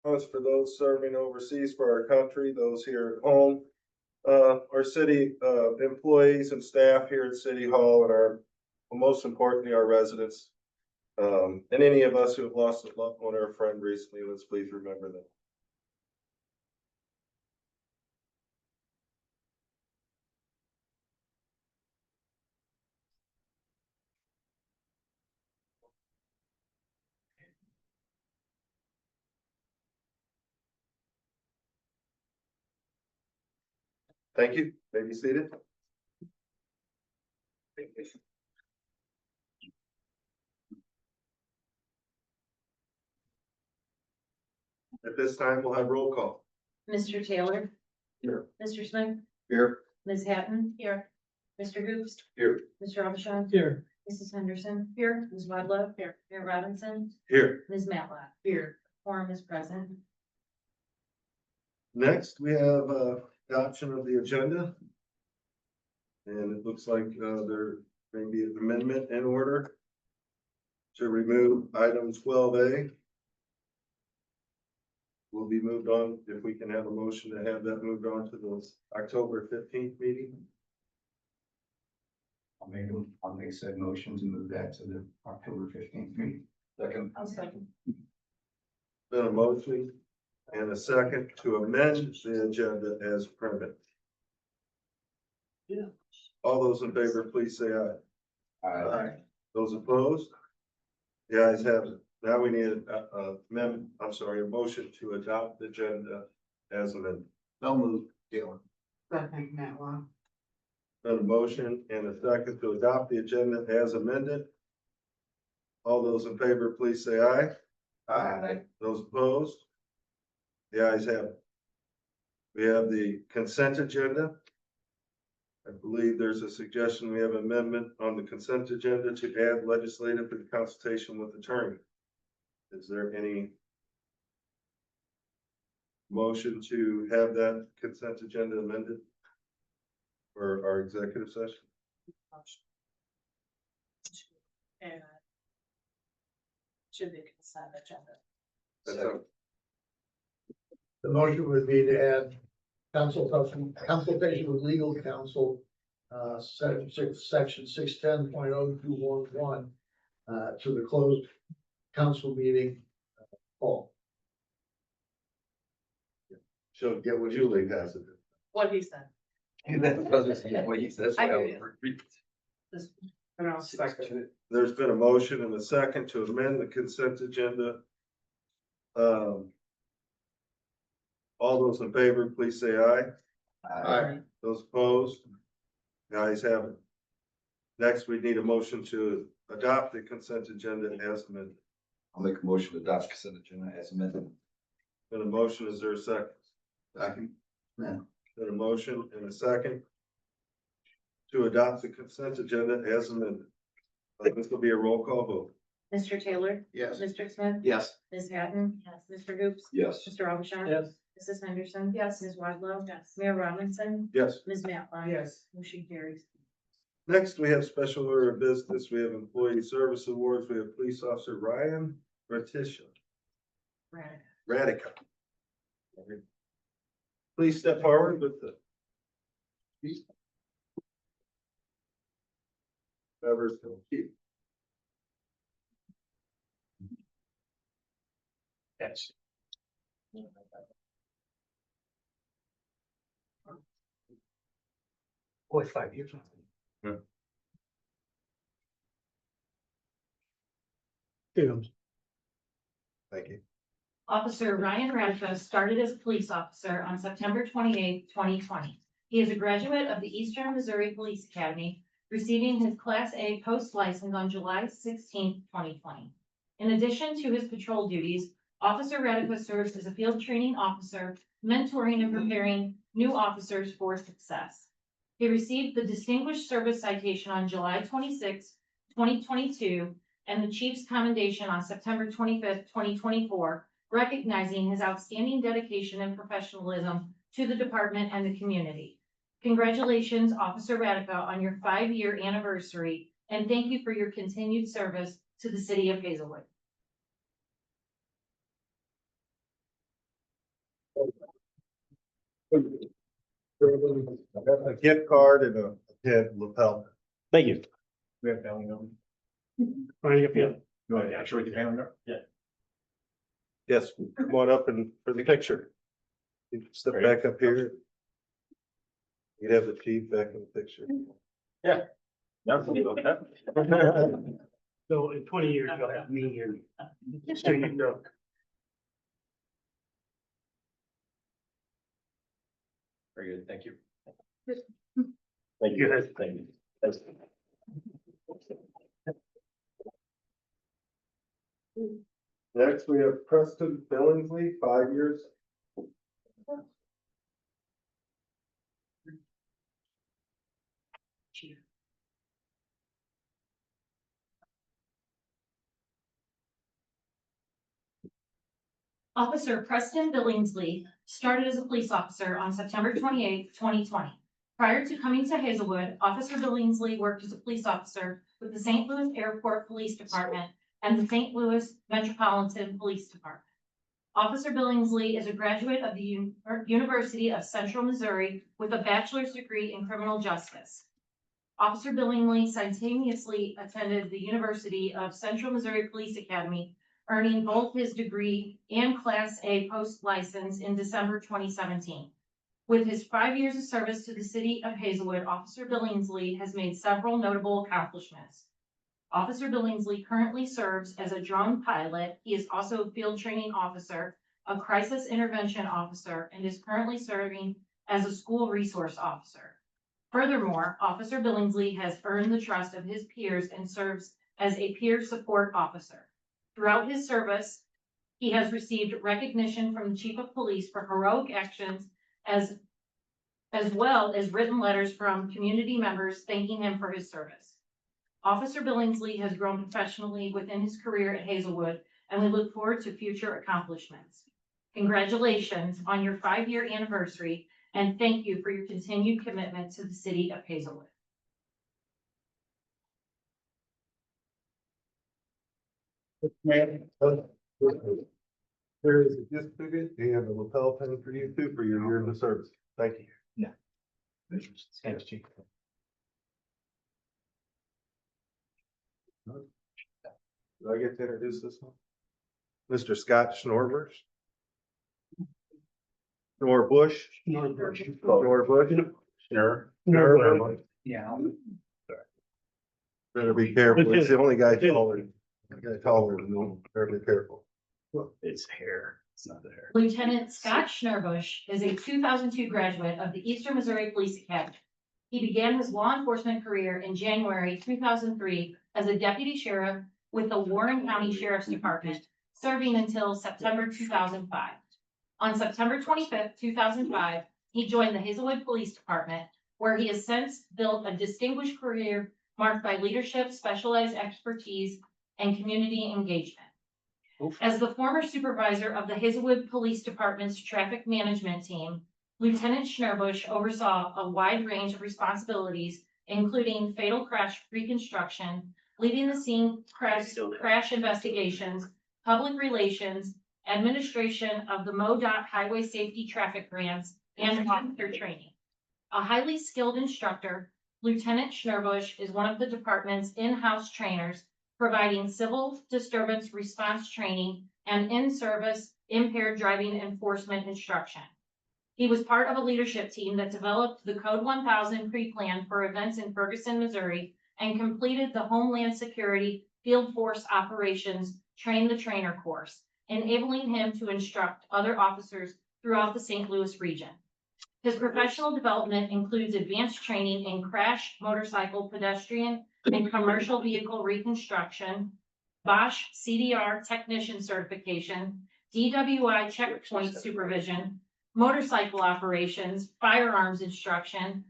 Us for those serving overseas for our country, those here at home. Our city, employees and staff here at City Hall and well, most importantly, our residents. And any of us who have lost a loved one or a friend recently, let's please remember them. Thank you. May be seated. At this time, we'll have roll call. Mr. Taylor? Here. Mr. Smith? Here. Ms. Hatton? Here. Mr. Hoops? Here. Mr. Abishon? Here. Mrs. Henderson? Here. Ms. Wadlow? Here. Mayor Robinson? Here. Ms. Matlock? Here. Quorum is present. Next, we have adoption of the agenda. And it looks like there may be an amendment in order to remove item 12A. Will be moved on, if we can have a motion to have that moved on to the October 15th meeting. I'll make said motion to move that to the October 15th meeting. Second. I'll second. Been a motion and a second to amend the agenda as printed. Yeah. All those in favor, please say aye. Aye. Those opposed? The ayes have it. Now we need a motion to adopt the agenda as amended. So moved, Taylor. Second, Matlock. Been a motion and a second to adopt the agenda as amended. All those in favor, please say aye. Aye. Those opposed? The ayes have it. We have the consent agenda. I believe there's a suggestion, we have amendment on the consent agenda to add legislative for the consultation with attorney. Is there any motion to have that consent agenda amended for our executive session? And should be consent agenda. That's a- The motion would be to add consultation with legal counsel, section 610.0211, to the closed council meeting, fall. She'll get what Julie has it. What he said. What he says. I hear you. And I'll second. There's been a motion and a second to amend the consent agenda. All those in favor, please say aye. Aye. Those opposed? The ayes have it. Next, we need a motion to adopt the consent agenda as amended. I'll make a motion to adopt consent agenda as amended. Been a motion, is there a second? Second. Yeah. Been a motion and a second to adopt the consent agenda as amended. This will be a roll call vote. Mr. Taylor? Yes. Mr. Smith? Yes. Ms. Hatton? Yes. Mr. Hoops? Yes. Mr. Abishon? Yes. Mrs. Henderson? Yes. Ms. Wadlow? Yes. Mayor Robinson? Yes. Ms. Matlock? Yes. Motion carries. Next, we have special order of business. We have employee service awards. We have police officer Ryan Ratisha. Radica. Please step forward with the. Whoever's going to keep. Yes. Boy, 5 years. Yeah. Here comes. Thank you. Officer Ryan Radica started as a police officer on September 28, 2020. He is a graduate of the Eastern Missouri Police Academy, receiving his Class A post license on July 16, 2020. In addition to his patrol duties, Officer Radica serves as a field training officer, mentoring and preparing new officers for success. He received the Distinguished Service Citation on July 26, 2022, and the Chief's Commendation on September 25th, 2024, recognizing his outstanding dedication and professionalism to the department and the community. Congratulations, Officer Radica, on your 5-year anniversary, and thank you for your continued service to the city of Hazelwood. A gift card and a pin lapel. Thank you. We have family members. Right, yeah. You want to actually with your family member? Yeah. Yes, come on up and for the picture. You can Step back up here. You'd have the chief back in the picture. So in 20 years, you'll have me here. So you know. Very good, thank you. Thank you. Thank you. Next, we have Preston Billingsley, 5 years. Officer Preston Billingsley started as a police officer on September 28, 2020. Prior to coming to Hazelwood, Officer Billingsley worked as a police officer with the St. Louis Airport Police Department and the St. Louis Metropolitan Police Department. Officer Billingsley is a graduate of the University of Central Missouri with a bachelor's degree in criminal justice. Officer Billingsley simultaneously attended the University of Central Missouri Police Academy, earning both his degree and Class A post license in December 2017. With his 5 years of service to the city of Hazelwood, Officer Billingsley has made several notable accomplishments. Officer Billingsley currently serves as a drone pilot. He is also a field training officer, a crisis intervention officer, and is currently serving as a school resource officer. Furthermore, Officer Billingsley has earned the trust of his peers and serves as a peer support officer. Throughout his service, he has received recognition from the Chief of Police for heroic actions as well as written letters from community members thanking him for his service. Officer Billingsley has grown professionally within his career at Hazelwood, and we look forward to future accomplishments. Congratulations on your 5-year anniversary, and thank you for your continued commitment to the city of Hazelwood. There is a gift ticket and a lapel pin for you too for your year of service. Thank you. Thanks, Chief. Do I get to introduce this one? Mr. Scott Schnorbush. Schnorbush. Schnorbush. Schnur. Yeah. Better be careful. It's the only guy taller. Than me. Better be careful. It's hair. It's not the hair. Lieutenant Scott Schnerbush is a 2002 graduate of the Eastern Missouri Police Academy. He began his law enforcement career in January 2003 as a deputy sheriff with the Warren County Sheriff's Department, serving until September 2005. On September 25th, 2005, he joined the Hazelwood Police Department, where he has since built a distinguished career marked by leadership, specialized expertise, and community engagement. As the former supervisor of the Hazelwood Police Department's traffic management team, Lieutenant Schnerbush oversaw a wide range of responsibilities, including fatal crash reconstruction, leading the scene crash investigations, public relations, administration of the MoDOT highway safety traffic grants, and officer training. A highly skilled instructor, Lieutenant Schnerbush is one of the department's in-house trainers, providing civil disturbance response training and in-service impaired driving enforcement instruction. He was part of a leadership team that developed the Code 1000 pre-plan for events in Ferguson, Missouri, and completed the Homeland Security Field Force Operations Train the Trainer course, enabling him to instruct other officers throughout the St. Louis region. His professional development includes advanced training in crash, motorcycle, pedestrian, and commercial vehicle reconstruction, Bosch CDR technician certification, DWI checkpoint supervision, motorcycle operations, firearms instruction,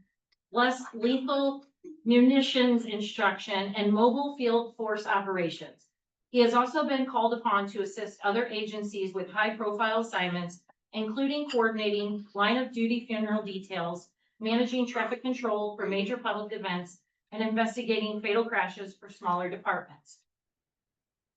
less lethal munitions instruction, and mobile field force operations. He has also been called upon to assist other agencies with high-profile assignments, including coordinating line-of-duty funeral details, managing traffic control for major public events, and investigating fatal crashes for smaller departments.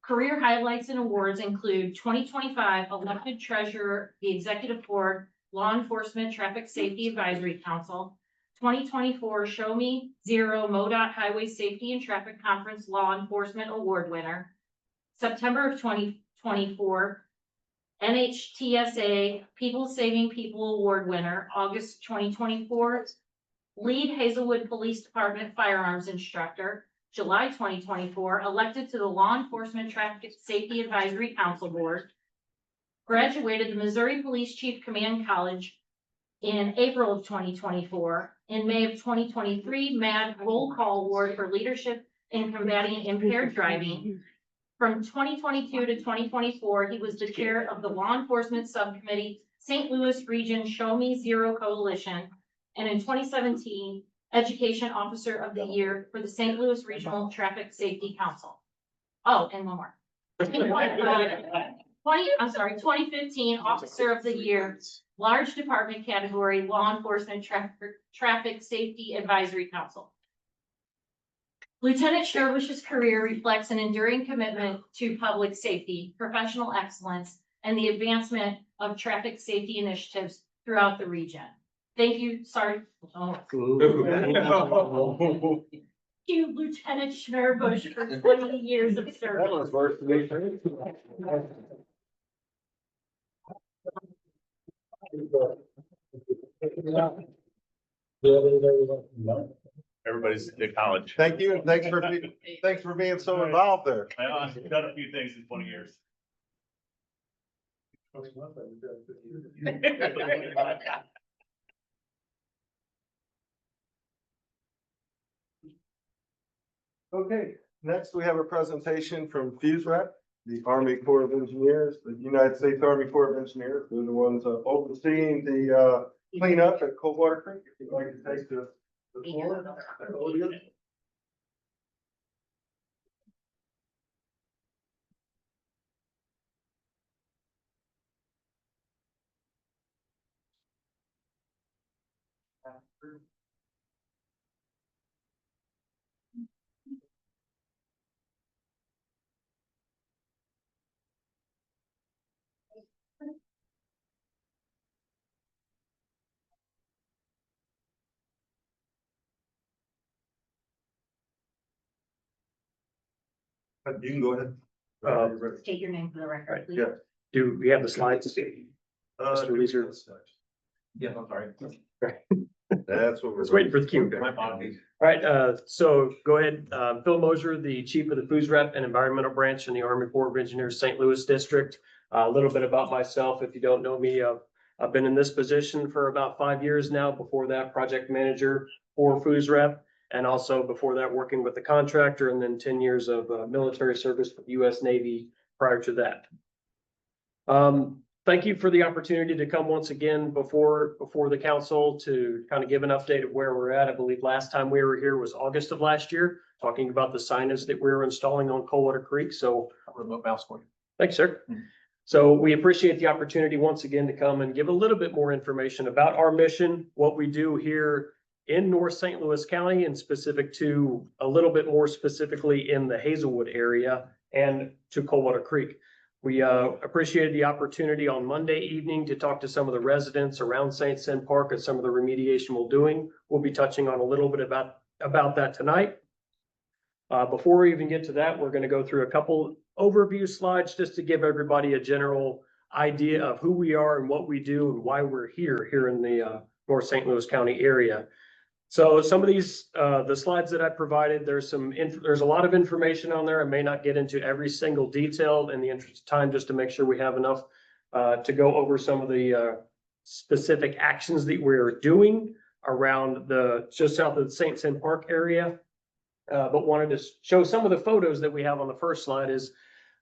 Career highlights and awards include 2025 elected treasurer, the executive board, law enforcement traffic safety advisory council, 2024 Show Me Zero MoDOT Highway Safety and Traffic Conference Law Enforcement Award winner, September of 2024 NHTSA People Saving People Award winner, August 2024 lead Hazelwood Police Department firearms instructor, July 2024 elected to the Law Enforcement Traffic Safety Advisory Council Board, graduated the Missouri Police Chief Command College in April of 2024. In May of 2023, MAD Roll Call Award for Leadership in Combating Impaired Driving. From 2022 to 2024, he was the chair of the Law Enforcement Subcommittee, St. Louis Region Show Me Zero Coalition. And in 2017, Education Officer of the Year for the St. Louis Regional Traffic Safety Council. Oh, and one more. 2015 Officer of the Year, Large Department Category, Law Enforcement Traffic Safety Advisory Council. Lieutenant Sherbush's career reflects an enduring commitment to public safety, professional excellence, and the advancement of traffic safety initiatives throughout the region. Thank you, Sergeant. Thank you, Lieutenant Sherbush, for 20 years of service. Everybody's at college. Thank you, and thanks for being so involved there. I've done a few things in 20 years. Okay, next we have a presentation from FUSREP, the Army Corps of Engineers, the United States Army Corps of Engineers. They're the ones overseeing the cleanup at Coldwater Creek. If you'd like to take the floor. You can go ahead. State your name for the record, please. Yeah. Do we have the slides? Mr. Leeser? Yeah, I'm sorry. That's what I we're. was waiting for the cue. My apologies. All right, so go ahead. Phil Mosier, the Chief of the FUSREP and Environmental Branch in the Army Corps of Engineers, St. Louis District. A little bit about myself, if you don't know me, I've been in this position for about 5 years now. Before that, project manager for FUSREP, and also before that, working with the contractor, and then 10 years of military service with the U.S. Navy prior to that. Thank you for the opportunity to come once again before the council to kind of give an update of where we're at. I believe last time we were here was August of last year, talking about the signage that we were installing on Coldwater Creek. So Remote mouse for you. thanks, sir. So we appreciate the opportunity once again to come and give a little bit more information about our mission, what we do here in North St. Louis County, and specific to a little bit more specifically in the Hazelwood area and to Coldwater Creek. We appreciated the opportunity on Monday evening to talk to some of the residents around St. Cyr Park and some of the remediation we're doing. We'll be touching on a little bit about that tonight. Before we even get to that, we're going to go through a couple overview slides just to give everybody a general idea of who we are and what we do and why we're here in the North St. Louis County area. So some of these, the slides that I provided, there's a lot of information on there. I may not get into every single detail in the interest of time, just to make sure we have enough to go over some of the specific actions that we're doing around just south of the St. Cyr Park area. But wanted to show some of the photos that we have on the first slide is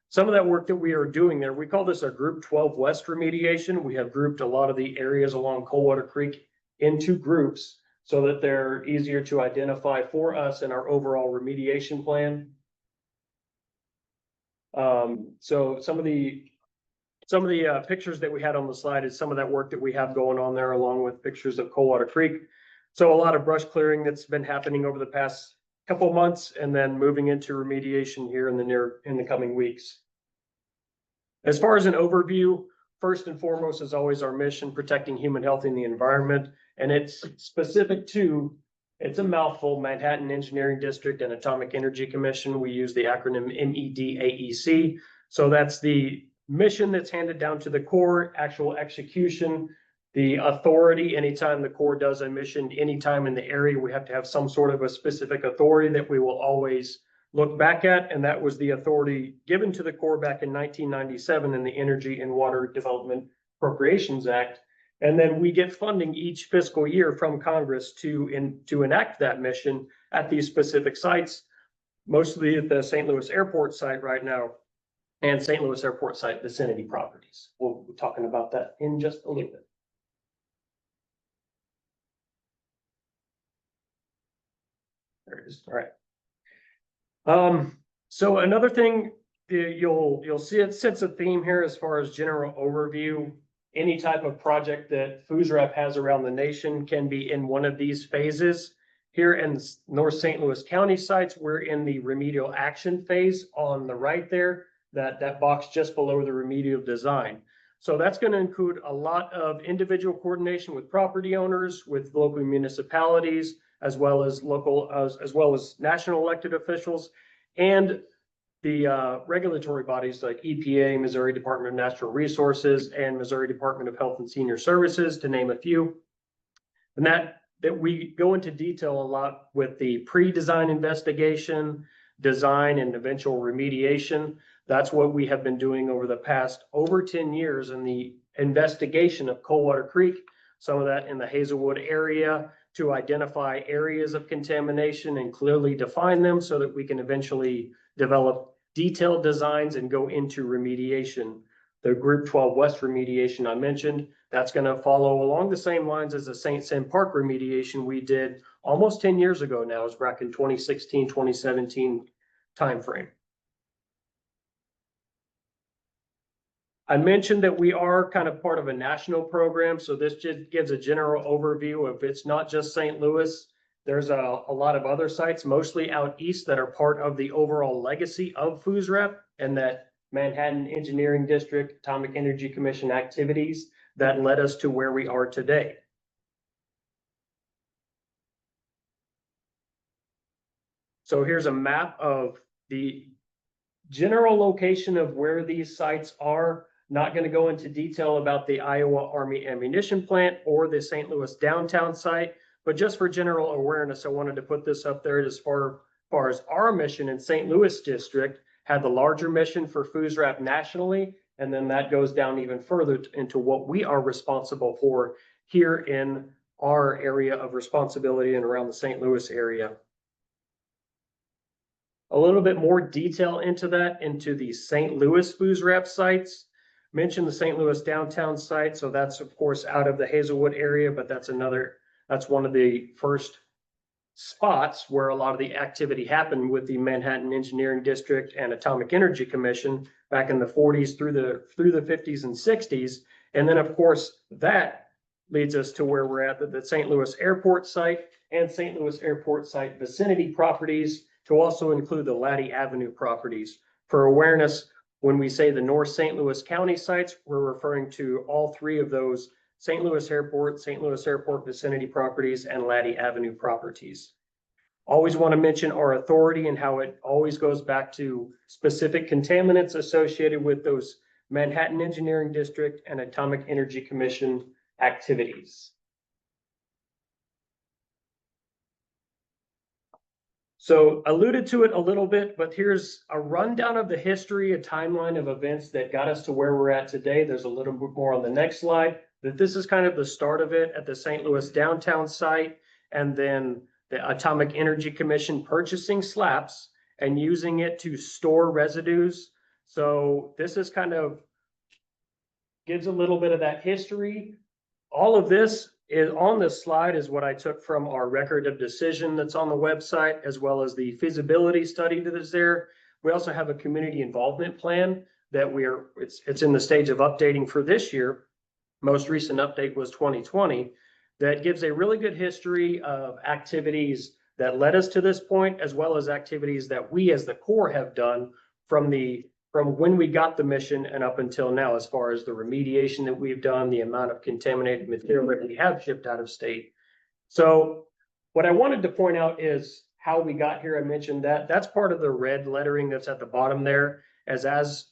some of that work that we are doing there. We call this our Group 12 West remediation. We have grouped a lot of the areas along Coldwater Creek into groups so that they're easier to identify for us in our overall remediation plan. So some of the pictures that we had on the slide is some of that work that we have going on there, along with pictures of Coldwater Creek. So a lot of brush clearing that's been happening over the past couple months and then moving into remediation here in the coming weeks. As far as an overview, first and foremost is always our mission, protecting human health and the environment. And it's specific to, it's a mouthful, Manhattan Engineering District and Atomic Energy Commission. We use the acronym MEDAEC. So that's the mission that's handed down to the Corps, actual execution, the authority. Anytime the Corps does a mission, anytime in the area, we have to have some sort of a specific authority that we will always look back at. And that was the authority given to the Corps back in 1997 in the Energy and Water Development Appropriations Act. And then we get funding each fiscal year from Congress to enact that mission at these specific sites, mostly at the St. Louis Airport site right now and St. Louis Airport site vicinity properties. We'll be talking about that in just a little bit. There it is. All right. So another thing you'll see, it sets a theme here as far as general overview. Any type of project that FUSRAP has around the nation can be in one of these phases. Here in North St. Louis County sites, we're in the remedial action phase on the right there, that box just below the remedial design. So that's going to include a lot of individual coordination with property owners, with local municipalities, as well as national elected officials, and the regulatory bodies like EPA, Missouri Department of Natural Resources, and Missouri Department of Health and Senior Services, to name a few. And that we go into detail a lot with the pre-design investigation, design, and eventual remediation. That's what we have been doing over the past over 10 years in the investigation of Coldwater Creek, some of that in the Hazelwood area, to identify areas of contamination and clearly define them so that we can eventually develop detailed designs and go into remediation. The Group 12 West remediation I mentioned, that's going to follow along the same lines as the St. Sam Park remediation we did almost 10 years ago now. It's back in 2016, 2017 timeframe. I mentioned that we are kind of part of a national program, so this just gives a general overview of, it's not just St. Louis. There's a lot of other sites, mostly out east, that are part of the overall legacy of FUSRAP and that Manhattan Engineering District, Atomic Energy Commission activities that led us to where we are today. So here's a map of the general location of where these sites are. Not going to go into detail about the Iowa Army Ammunition Plant or the St. Louis downtown site, but just for general awareness, I wanted to put this up there as far as our mission in St. Louis District had the larger mission for FUSRAP nationally, and then that goes down even further into what we are responsible for here in our area of responsibility and around the St. Louis area. A little bit more detail into that, into the St. Louis FUSRAP sites. Mentioned the St. Louis downtown site, so that's of course out of the Hazelwood area, but that's one of the first spots where a lot of the activity happened with the Manhattan Engineering District and Atomic Energy Commission back in the 40s through the 50s and 60s. And then of course that leads us to where we're at, the St. Louis Airport site and St. Louis Airport site vicinity properties, to also include the Laddie Avenue properties. For awareness, when we say the North St. Louis County sites, we're referring to all three of those: St. Louis Airport vicinity properties, and Laddie Avenue properties. Always want to mention our authority and how it always goes back to specific contaminants associated with those Manhattan Engineering District and Atomic Energy Commission activities. So alluded to it a little bit, but here's a rundown of the history, a timeline of events that got us to where we're at today. There's a little bit more on the next slide, but this is kind of the start of it at the St. Louis downtown site, and then the Atomic Energy Commission purchasing SLAPS and using it to store residues. So this is kind of gives a little bit of that history. All of this is on this slide is what I took from our record of decision that's on the website, as well as the feasibility study that is there. We also have a community involvement plan that it's in the stage of updating for this year. Most recent update was 2020. That gives a really good history of activities that led us to this point, as well as activities that we as the Corps have done from when we got the mission and up until now, as far as the remediation that we've done, the amount of contaminated material that we have shipped out of state. So what I wanted to point out is how we got here. I mentioned that that's part of the red lettering that's at the bottom there, as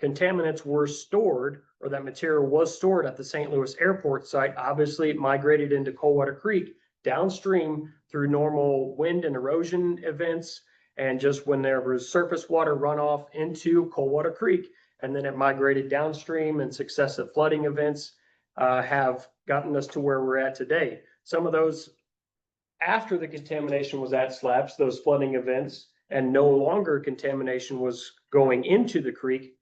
contaminants were stored, or that material was stored at the St. Louis Airport site, obviously it migrated into Coldwater Creek downstream through normal wind and erosion events. And just when there was surface water runoff into Coldwater Creek, and then it migrated downstream, and successive flooding events have gotten us to where we're at today. Some of those after the contamination was at slabs, those flooding events, and no longer contamination was going into the creek.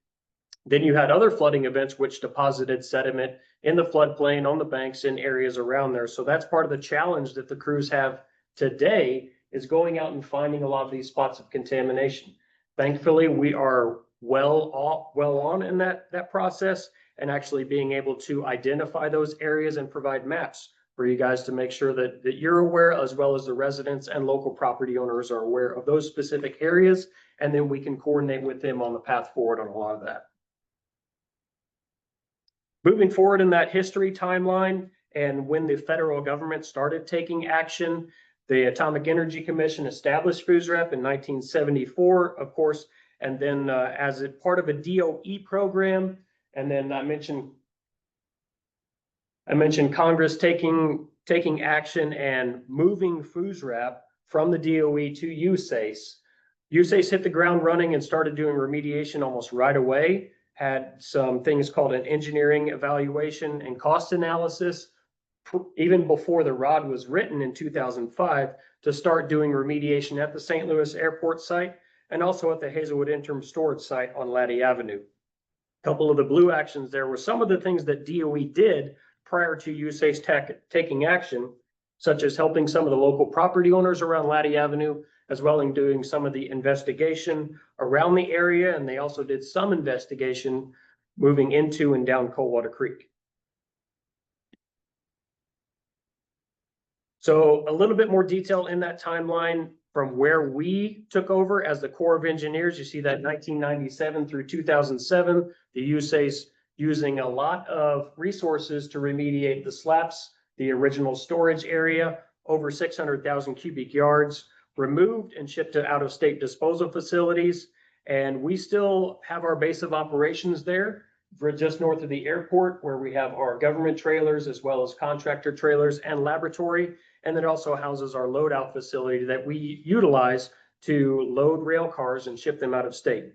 Then you had other flooding events which deposited sediment in the floodplain, on the banks, in areas around there. So that's part of the challenge that the crews have today, is going out and finding a lot of these spots of contamination. Thankfully, we are well on in that process, and actually being able to identify those areas and provide maps for you guys to make sure that you're aware, as well as the residents and local property owners are aware of those specific areas. And then we can coordinate with them on the path forward on a lot of that. Moving forward in that history timeline, and when the federal government started taking action, the Atomic Energy Commission established FUSREP in 1974, of course, and then as a part of a DOE program. And then I mentioned Congress taking action and moving FUSREP from the DOE to USACE. USACE hit the ground running and started doing remediation almost right away. Had some things called an engineering evaluation and cost analysis, even before the ROD was written in 2005, to start doing remediation at the St. Louis Airport site, and also at the Hazelwood Interim Storage site on Laddie Avenue. A couple of the blue actions there were some of the things that DOE did prior to USACE taking action, such as helping some of the local property owners around Laddie Avenue, as well as doing some of the investigation around the area. And they also did some investigation moving into and down Coldwater Creek. So a little bit more detail in that timeline from where we took over as the Corps of Engineers. You see that 1997 through 2007, the USACE using a lot of resources to remediate the SLAPs, the original storage area, over 600,000 cubic yards, removed and shipped to out-of-state disposal facilities. And we still have our base of operations there, just north of the airport, where we have our government trailers, as well as contractor trailers and laboratory. And it also houses our load out facility that we utilize to load rail cars and ship them out of state.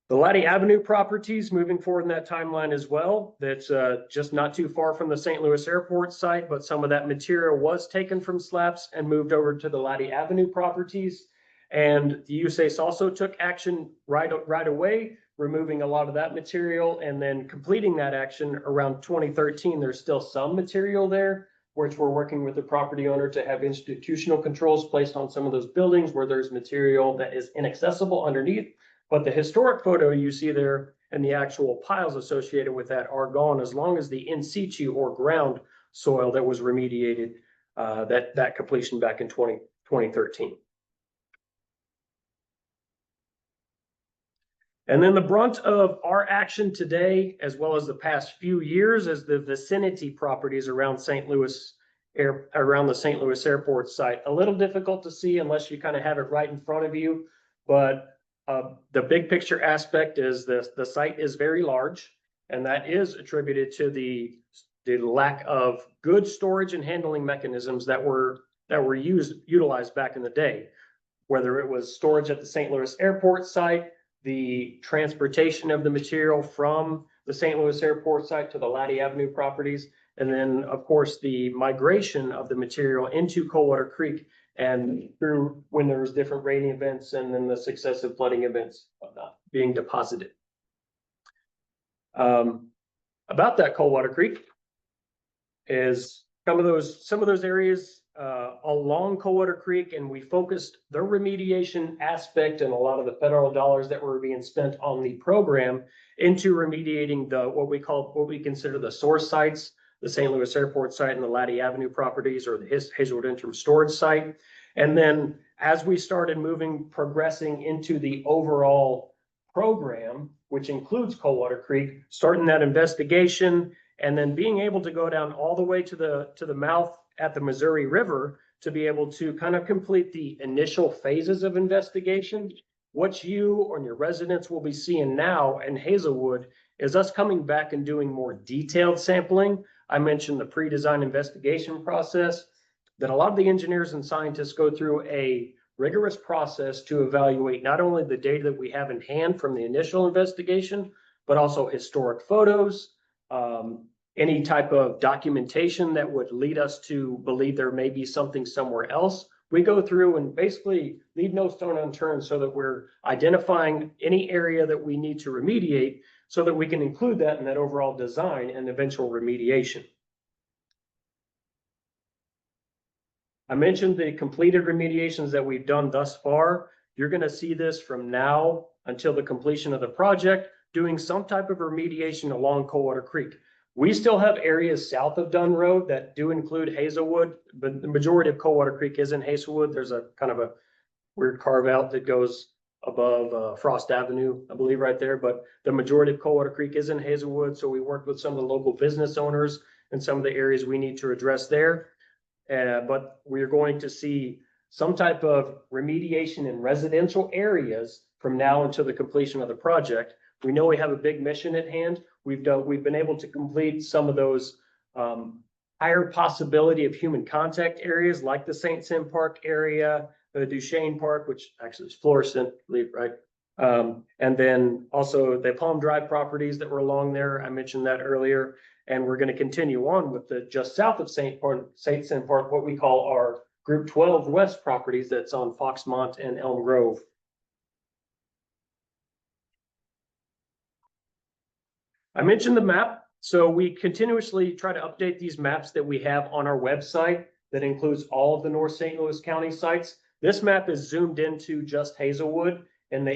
The Laddie Avenue properties, moving forward in that timeline as well, that's just not too far from the St. Louis Airport site, but some of that material was taken from SLAPs and moved over to the Laddie Avenue properties. And the USACE also took action right away, removing a lot of that material, and then completing that action around 2013. There's still some material there, which we're working with the property owner to have institutional controls placed on some of those buildings where there's material that is inaccessible underneath. But the historic photo you see there and the actual piles associated with that are gone, as long as the in situ or ground soil that was remediated, that completion back in 2013. And then the brunt of our action today, as well as the past few years, is the vicinity properties around St. Louis around the St. Louis Airport site. A little difficult to see unless you kind of have it right in front of you, but the big picture aspect is the site is very large, and that is attributed to the lack of good storage and handling mechanisms that were utilized back in the day. Whether it was storage at the St. Louis Airport site, the transportation of the material from the St. Louis Airport site to the Laddie Avenue properties, and then of course the migration of the material into Coldwater Creek and through when there was different rainy events, and then the successive flooding events being deposited. About that Coldwater Creek is some of those areas along Coldwater Creek, and we focused the remediation aspect and a lot of the federal dollars that were being spent on the program into remediating what we consider the source sites, the St. Louis Airport site and the Laddie Avenue properties, or the Hazelwood Interim Storage site. And then as we started progressing into the overall program, which includes Coldwater Creek, starting that investigation, and then being able to go down all the way to the mouth at the Missouri River to be able to kind of complete the initial phases of investigation. What you and your residents will be seeing now in Hazelwood is us coming back and doing more detailed sampling. I mentioned the pre-design investigation process, that a lot of the engineers and scientists go through a rigorous process to evaluate not only the data that we have in hand from the initial investigation, but also historic photos, any type of documentation that would lead us to believe there may be something somewhere else. We go through and basically leave no stone unturned so that we're identifying any area that we need to remediate so that we can include that in that overall design and eventual remediation. I mentioned the completed remediations that we've done thus far. You're going to see this from now until the completion of the project, doing some type of remediation along Coldwater Creek. We still have areas south of Dunn Road that do include Hazelwood, but the majority of Coldwater Creek is in Hazelwood. There's a kind of a weird carve out that goes above Frost Avenue, I believe right there, but the majority of Coldwater Creek is in Hazelwood. So we worked with some of the local business owners and some of the areas we need to address there. But we're going to see some type of remediation in residential areas from now until the completion of the project. We know we have a big mission at hand. We've been able to complete some of those higher possibility of human contact areas like the St. Sim Park area, the Duchesne Park, which actually is Florissant, I believe, right? And then also the Palm Drive properties that were along there. I mentioned that earlier. And we're going to continue on with the just south of St. Sim Park, what we call our Group 12 West properties that's on Foxmont and Elm Grove. I mentioned the map. So we continuously try to update these maps that we have on our website that includes all of the North St. Louis County sites. This map is zoomed into just Hazelwood and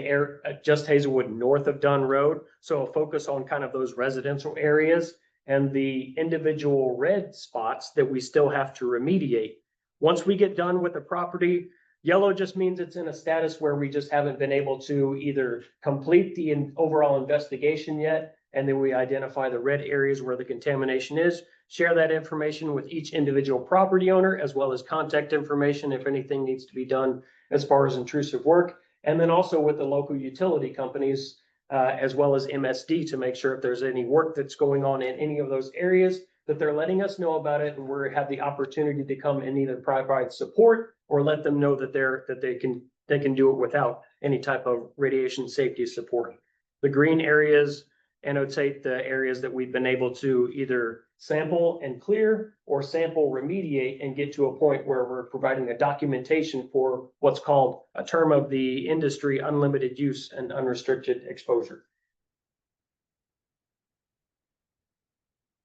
just Hazelwood north of Dunn Road. So a focus on kind of those residential areas and the individual red spots that we still have to remediate. Once we get done with the property, yellow just means it's in a status where we just haven't been able to either complete the overall investigation yet, and then we identify the red areas where the contamination is, share that information with each individual property owner, as well as contact information if anything needs to be done as far as intrusive work, and then also with the local utility companies, as well as MSD, to make sure if there's any work that's going on in any of those areas, that they're letting us know about it, and we have the opportunity to come and either provide support or let them know that they can do it without any type of radiation safety support. The green areas annotate the areas that we've been able to either sample and clear or sample, remediate, and get to a point where we're providing a documentation for what's called a term of the industry, unlimited use and unrestricted exposure.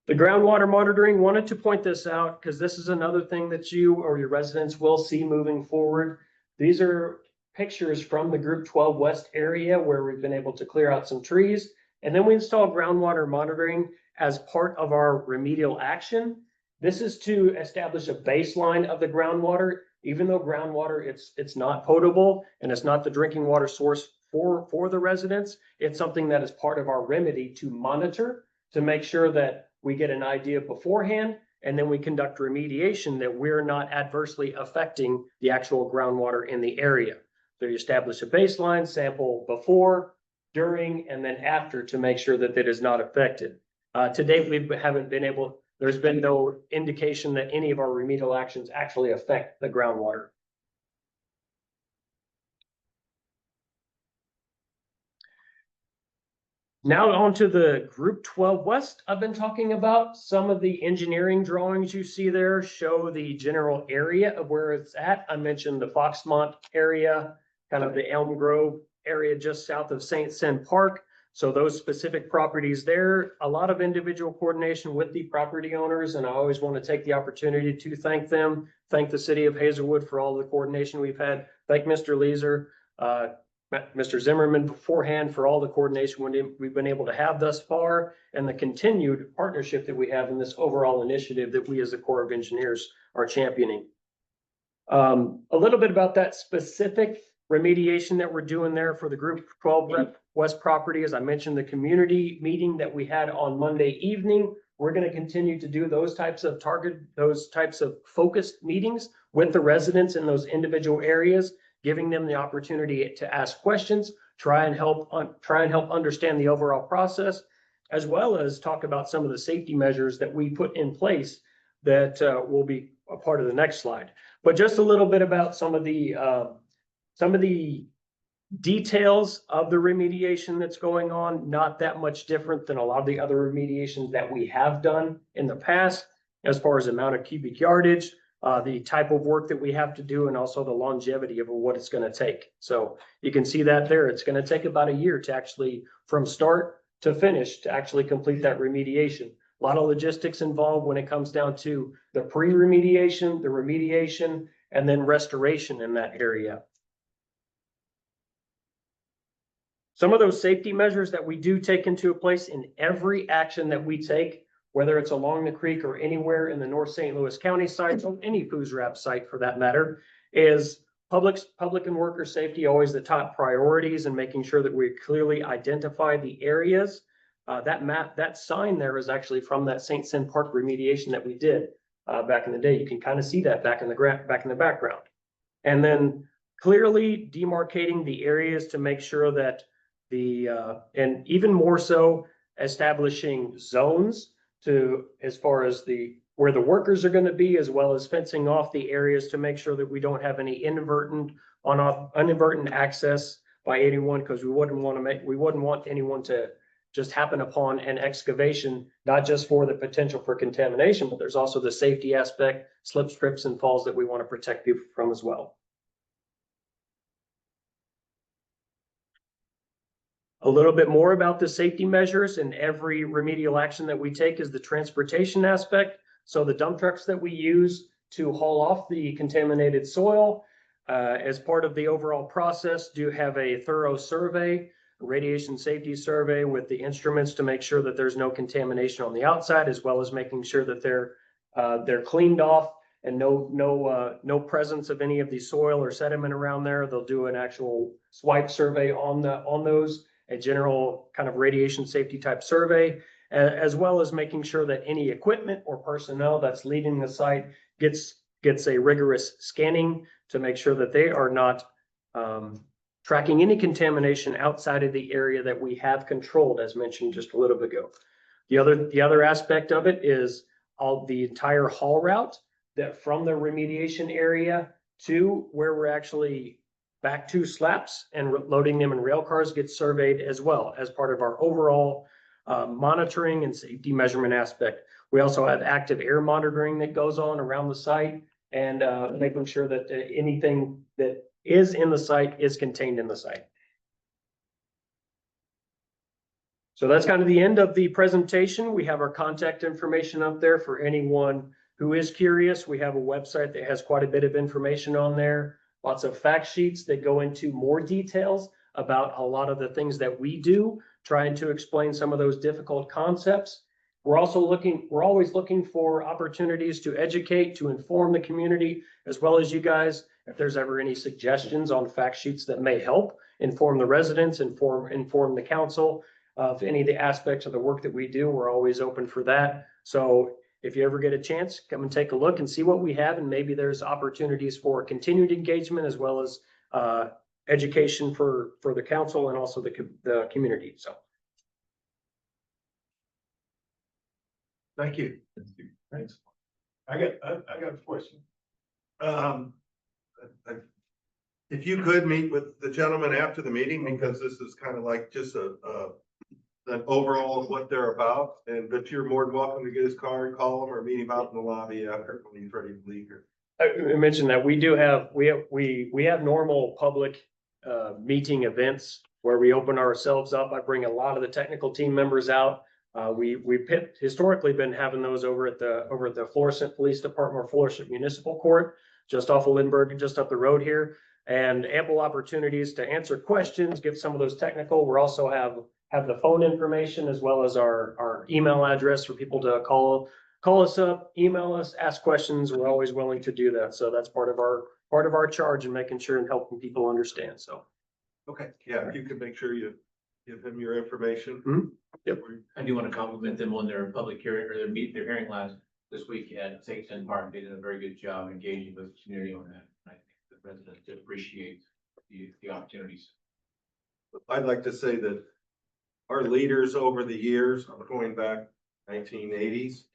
The groundwater monitoring, wanted to point this out because this is another thing that you or your residents will see moving forward. These are pictures from the Group 12 West area where we've been able to clear out some trees. And then we install groundwater monitoring as part of our remedial action. This is to establish a baseline of the groundwater. Even though groundwater, it's not potable and it's not the drinking water source for the residents, it's something that is part of our remedy to monitor, to make sure that we get an idea beforehand, and then we conduct remediation that we're not adversely affecting the actual groundwater in the area. So you establish a baseline, sample before, during, and then after to make sure that it is not affected. To date, there's been no indication that any of our remedial actions actually affect the groundwater. Now on to the Group 12 West I've been talking about. Some of the engineering drawings you see there show the general area of where it's at. I mentioned the Foxmont area, kind of the Elm Grove area just south of St. Sim Park. So those specific properties there, a lot of individual coordination with the property owners. And I always want to take the opportunity to thank them, thank the city of Hazelwood for all the coordination we've had. Thank Mr. Leeser. Mr. Zimmerman beforehand for all the coordination we've been able to have thus far and the continued partnership that we have in this overall initiative that we as the Corps of Engineers are championing. A little bit about that specific remediation that we're doing there for the Group 12 West property. As I mentioned, the community meeting that we had on Monday evening, we're going to continue to do those types of focused meetings with the residents in those individual areas, giving them the opportunity to ask questions, try and help understand the overall process, as well as talk about some of the safety measures that we put in place that will be a part of the next slide. But just a little bit about some of the details of the remediation that's going on, not that much different than a lot of the other remediations that we have done in the past, as far as amount of cubic yardage, the type of work that we have to do, and also the longevity of what it's going to take. So you can see that there. It's going to take about a year to actually, from start to finish, to actually complete that remediation. A lot of logistics involved when it comes down to the pre-remediation, the remediation, and then restoration in that area. Some of those safety measures that we do take into place in every action that we take, whether it's along the creek or anywhere in the North St. Louis County site, or any FUSRAP site for that matter, is public and worker safety always the top priorities, and making sure that we clearly identify the areas. That sign there is actually from that St. Cyr Park remediation that we did back in the day. You can kind of see that back in the background. And then clearly demarcating the areas to make sure that and even more so establishing zones as far as where the workers are going to be, as well as fencing off the areas to make sure that we don't have any inadvertent access by anyone, because we wouldn't want anyone to just happen upon an excavation, not just for the potential for contamination, but there's also the safety aspect, slips, trips, and falls that we want to protect people from as well. A little bit more about the safety measures in every remedial action that we take is the transportation aspect. So the dump trucks that we use to haul off the contaminated soil, as part of the overall process, do have a thorough survey, radiation safety survey with the instruments to make sure that there's no contamination on the outside, as well as making sure that they're cleaned off and no presence of any of the soil or sediment around there. They'll do an actual swipe survey on those, a general kind of radiation safety type survey, as well as making sure that any equipment or personnel that's leaving the site gets a rigorous scanning to make sure that they are not tracking any contamination outside of the area that we have controlled, as mentioned just a little bit ago. The other aspect of it is the entire haul route that from the remediation area to where we're actually back to slaps and loading them in rail cars gets surveyed as well as part of our overall monitoring and safety measurement aspect. We also have active air monitoring that goes on around the site, and making sure that anything that is in the site is contained in the site. So that's kind of the end of the presentation. We have our contact information up there for anyone who is curious. We have a website that has quite a bit of information on there. Lots of fact sheets that go into more details about a lot of the things that we do, trying to explain some of those difficult concepts. We're always looking for opportunities to educate, to inform the community, as well as you guys. If there's ever any suggestions on fact sheets that may help inform the residents, inform the council of any of the aspects of the work that we do, we're always open for that. So if you ever get a chance, come and take a look and see what we have, and maybe there's opportunities for continued engagement as well as education for the council and also the community. So. Thank you. Thanks. I got a question. If you could meet with the gentleman after the meeting, because this is kind of like just an overall of what they're about, but you're more than welcome to get his card, call him, or meet him out in the lobby after when he's ready to leave here. I mentioned that we have normal public meeting events where we open ourselves up. I bring a lot of the technical team members out. We've historically been having those over at the Florissant Police Department or Florissant Municipal Court, just off of Lindbergh, just up the road here. and ample opportunities to answer questions, get some of those technical. We also have the phone information as well as our email address for people to call us up, email us, ask questions. We're always willing to do that. So that's part of our charge in making sure and helping people understand. So. Okay, yeah, if you could make sure you give him your information. Mhm. Yep. I do want to compliment them on their public hearing or their hearing last this week at Satan Park. They did a very good job engaging with the community on that. I think the residents did appreciate the opportunities. I'd like to say that our leaders over the years, I'm going back 1980s,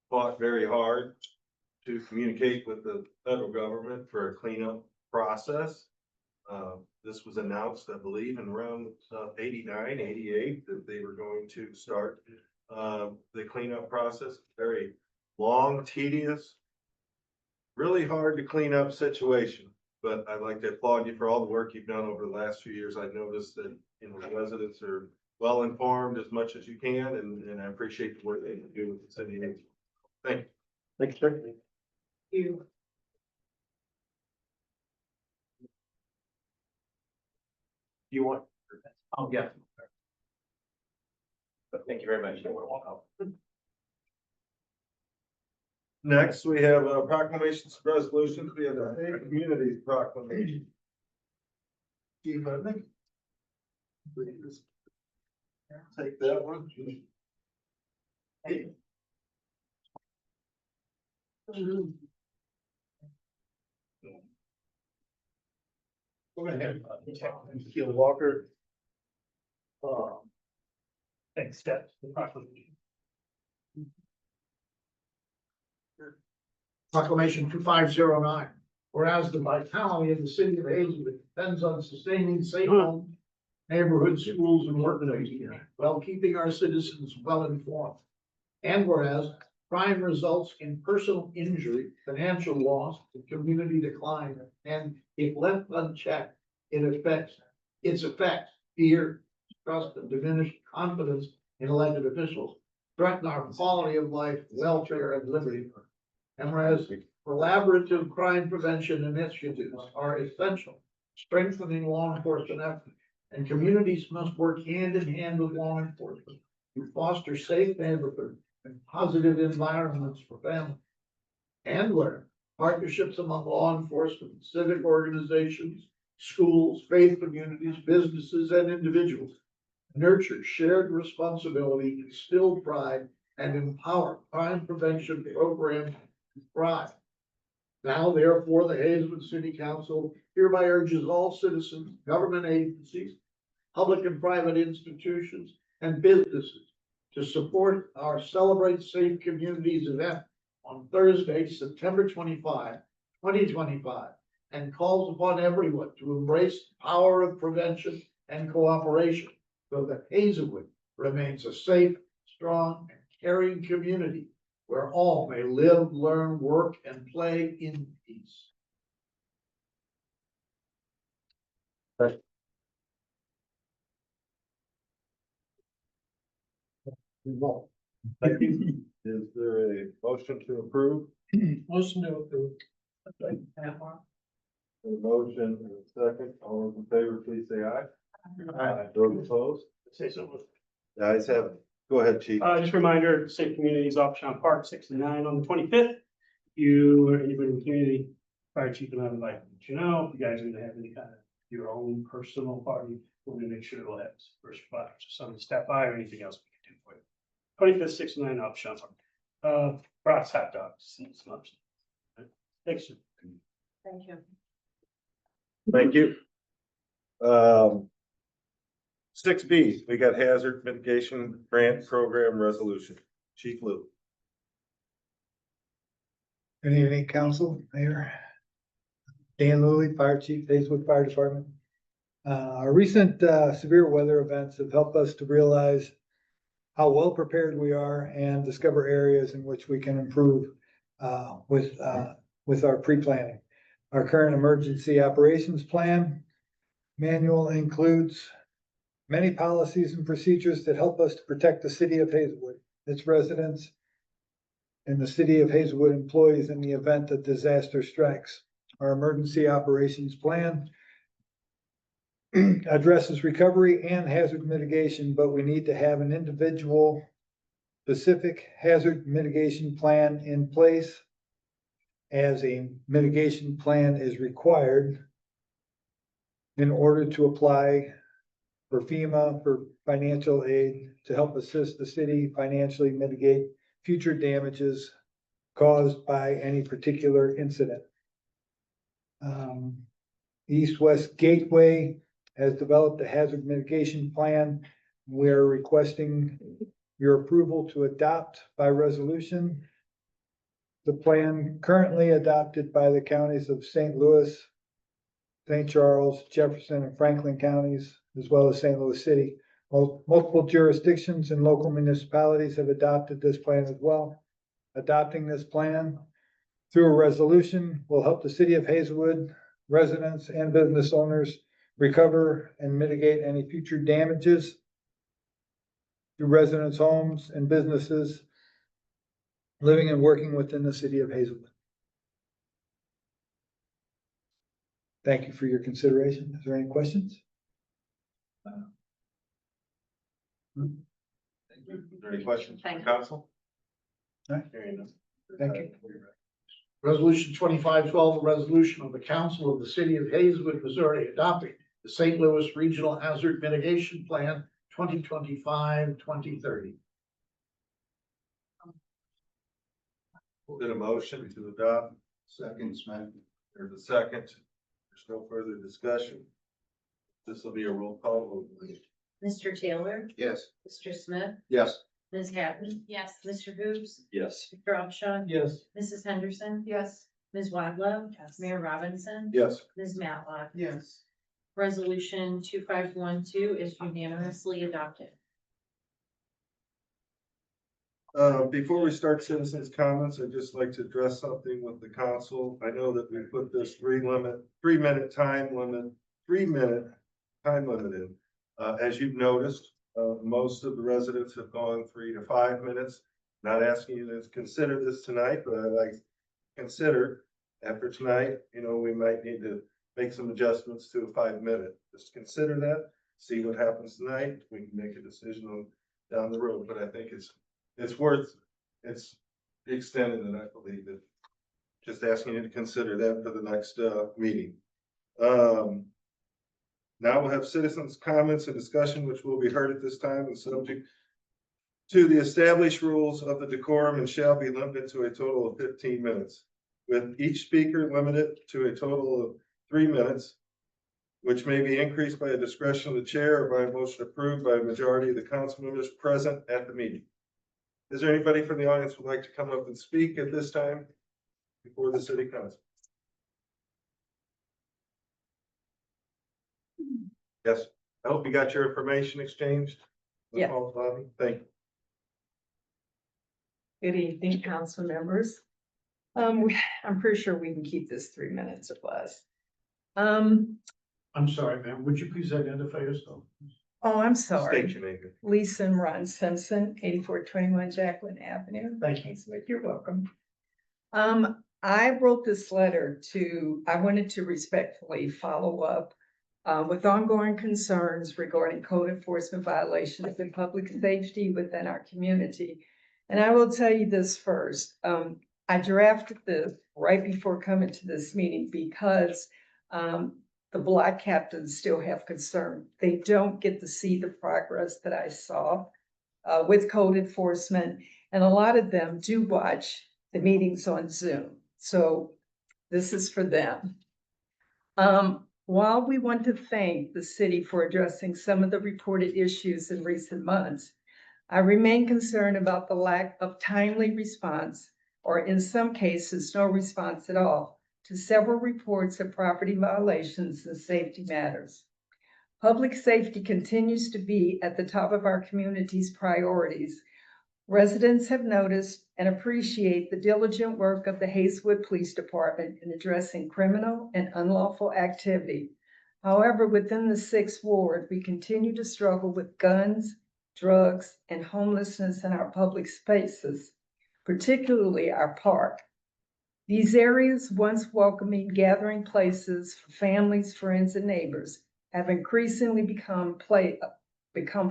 fought very hard to communicate with the federal government for a cleanup process. This was announced, I believe, in around 89, 88, that they were going to start the cleanup process. Very long, tedious, really hard to clean up situation. But I'd like to applaud you for all the work you've done over the last few years. I've noticed that, the residents are well informed as much as you can, and I appreciate the work they do with the city. Thank you. Thank you, sir. You. You want? Oh, yeah. Thank you very much. You're welcome. Next, we have proclamations, resolutions. We have the State Communities Proclamation. Chief, I think. Please. Take that one. Go ahead. Keel Walker. Next step, the proclamation. Proclamation 2509, whereas the vitality of the city of Hazelwood depends on sustaining safe homes, neighborhoods, schools, and workplaces, while keeping our citizens well informed. And whereas crime results in personal injury, financial loss, and community decline, and if left unchecked, its effects, fear, trust, and diminished confidence in elected officials, threaten our quality of life, welfare, and liberty. And whereas collaborative crime prevention initiatives are essential, strengthening law enforcement efforts, and communities must work hand in hand with law enforcement to foster safe neighborhoods and positive environments for families. And where partnerships among law enforcement, civic organizations, schools, faith communities, businesses, and individuals nurture shared responsibility, instill pride, and empower crime prevention programs to thrive. Now, therefore, the Hazelwood City Council hereby urges all citizens, government agencies, public and private institutions, and businesses to support our Celebrate Safe Communities event on Thursday, September 25, 2025, and calls upon everyone to embrace the power of prevention and cooperation so that Hazelwood remains a safe, strong, and caring community where all may live, learn, work, and play in peace. Thank you. Is there a motion to approve? Motion to approve. A motion and a second. All those in favor, please say aye. Aye. Those opposed? Say something. The ayes have it. Go ahead, chief. Just a reminder, Safe Communities Option Park 6 and 9 on the 25th. You or anybody in the community, fire chief and I would like to let you know, if you guys are gonna have any kind of your own personal party, we're gonna make sure it'll have first responders, someone to step by or anything else we can do for you. 25th, 6 and 9 Option Park. Brats, hot dogs, and some options. Thanks, sir. Thank you. Thank you. 6B, we got hazard mitigation grant program resolution. Chief Lou. Good evening, council, mayor. Dan Lilly, Fire Chief, Hazelwood Fire Department. Our recent severe weather events have helped us to realize how well prepared we are and discover areas in which we can improve with our pre-planning. Our current emergency operations plan manual includes many policies and procedures that help us to protect the city of Hazelwood, its residents, and the city of Hazelwood employees in the event that disaster strikes. our emergency operations plan addresses recovery and hazard mitigation, but we need to have an individual specific hazard mitigation plan in place as a mitigation plan is required in order to apply for FEMA for financial aid to help assist the city financially mitigate future damages caused by any particular incident. East-West Gateway has developed a hazard mitigation plan. We are requesting your approval to adopt by resolution the plan currently adopted by the counties of St. Louis, St. Charles, Jefferson, and Franklin counties, as well as St. Louis City. Multiple jurisdictions and local municipalities have adopted this plan as well. Adopting this plan through a resolution will help the city of Hazelwood residents and business owners recover and mitigate any future damages to residents' homes and businesses living and working within the city of Hazelwood. Thank you for your consideration. Is there any questions? Is there any questions from Thank you. council? Alright. Hearing none. Thank you. Resolution 2512, a resolution of the council of the city of Hazelwood, Missouri, adopting the St. Louis Regional Hazard Mitigation Plan 2025-2030. Did a motion to adopt. Second, Smith. There's a second. There's no further discussion. This will be a roll call vote, please. Mr. Taylor, Yes. Mr. Smith, Yes. Ms. Hatton, Yes. Mr. Hoops, Yes. Mr. Upshaw, Yes. Mrs. Henderson, Yes. Ms. Wadlow, Mayor Robinson, Yes. Ms. Matlock. Yes. Resolution 2512 is unanimously adopted. Before we start citizens' comments, I'd just like to address something with the council. I know that we put this 3-minute time limit in. As you've noticed, most of the residents have gone 3 to 5 minutes. Not asking you to consider this tonight, but I'd like to consider after tonight, we might need to make some adjustments to a 5-minute. Just consider that, see what happens tonight. We can make a decision on down the road, but I think it's extended, and I believe that just asking you to consider that for the next meeting. Now we'll have citizens' comments and discussion, which will be heard at this time and subject to the established rules of the decorum and shall be limited to a total of 15 minutes. With each speaker limited to a total of 3 minutes, which may be increased by a discretion of the chair or by a motion approved by a majority of the council members present at the meeting. Is there anybody from the audience who would like to come up and speak at this time before the city council? Yes, I hope you got your information exchanged. with Yeah. Paul Bobby. Thank you. Good evening, council members. I'm pretty sure we can keep this 3 minutes or less. I'm sorry, ma'am. Would you please identify yourself? Oh, I'm State sorry. your name. Lisa and Ron Simpson, 8421 Jacqueline Avenue. Thank you. You're welcome. I wrote this letter I wanted to respectfully follow up with ongoing concerns regarding code enforcement violations and public safety within our community. And I will tell you this first. I drafted this right before coming to this meeting because the block captains still have concern. They don't get to see the progress that I saw with code enforcement. And a lot of them do watch the meetings on Zoom. So this is for them. While we want to thank the city for addressing some of the reported issues in recent months, I remain concerned about the lack of timely response, or in some cases, no response at all, to several reports of property violations and safety matters. Public safety continues to be at the top of our community's priorities. Residents have noticed and appreciate the diligent work of the Hazelwood Police Department in addressing criminal and unlawful activity. However, within the 6th Ward, we continue to struggle with guns, drugs, and homelessness in our public spaces, particularly our park. These areas, once welcoming gathering places for families, friends, and neighbors, have increasingly become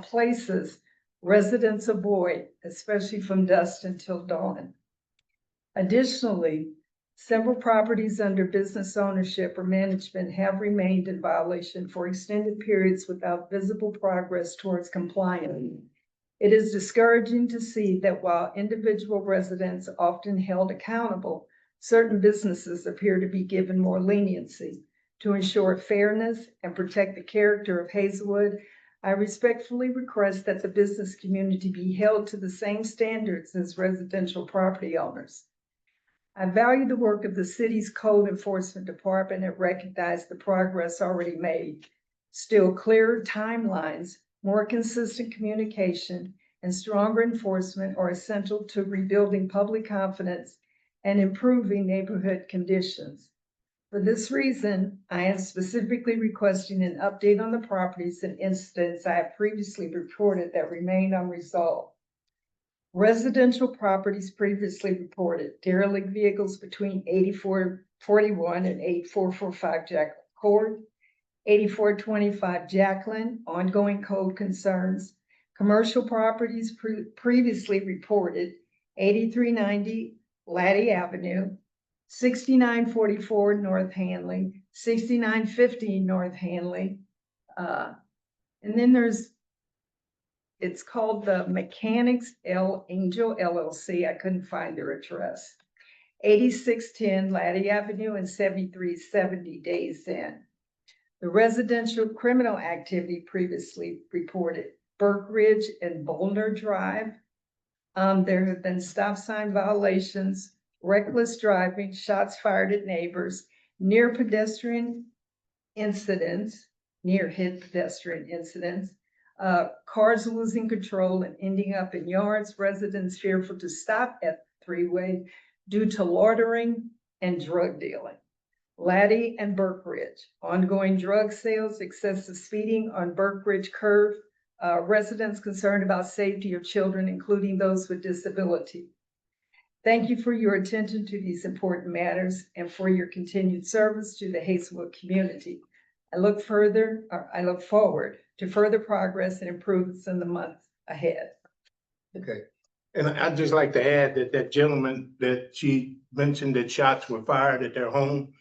places residents avoid, especially from dusk until dawn. Additionally, several properties under business ownership or management have remained in violation for extended periods without visible progress towards compliance. It is discouraging to see that while individual residents are often held accountable, certain businesses appear to be given more leniency. To ensure fairness and protect the character of Hazelwood, I respectfully request that the business community be held to the same standards as residential property owners. I value the work of the city's code enforcement department and recognize the progress already made. Still, clearer timelines, more consistent communication, and stronger enforcement are essential to rebuilding public confidence and improving neighborhood conditions. For this reason, I am specifically requesting an update on the properties and incidents I have previously reported that remain unresolved. Residential properties previously reported derelict vehicles between 8441 and 8445 Jack Court, 8425 Jacqueline, ongoing code concerns. Commercial properties previously reported 8390 Laddie Avenue, 6944 North Hanley, 6915 North Hanley. And then it's called the Mechanics Angel LLC. I couldn't find their address. 8610 Laddie Avenue and 7370 Days Inn. The residential criminal activity previously reported Burke Ridge and Boulder Drive. There have been stop sign violations, reckless driving, shots fired at neighbors, near hit pedestrian incidents, cars losing control and ending up in yards, residents fearful to stop at the three-way due to loitering and drug dealing. Laddie and Burke Ridge, ongoing drug sales, excessive speeding on Burke Ridge curve, residents concerned about safety of children, including those with disability. Thank you for your attention to these important matters and for your continued service to the Hazelwood community. I look forward to further progress and improvements in the months ahead. Okay, and I'd just like to add that that gentleman that she mentioned that shots were fired at their home,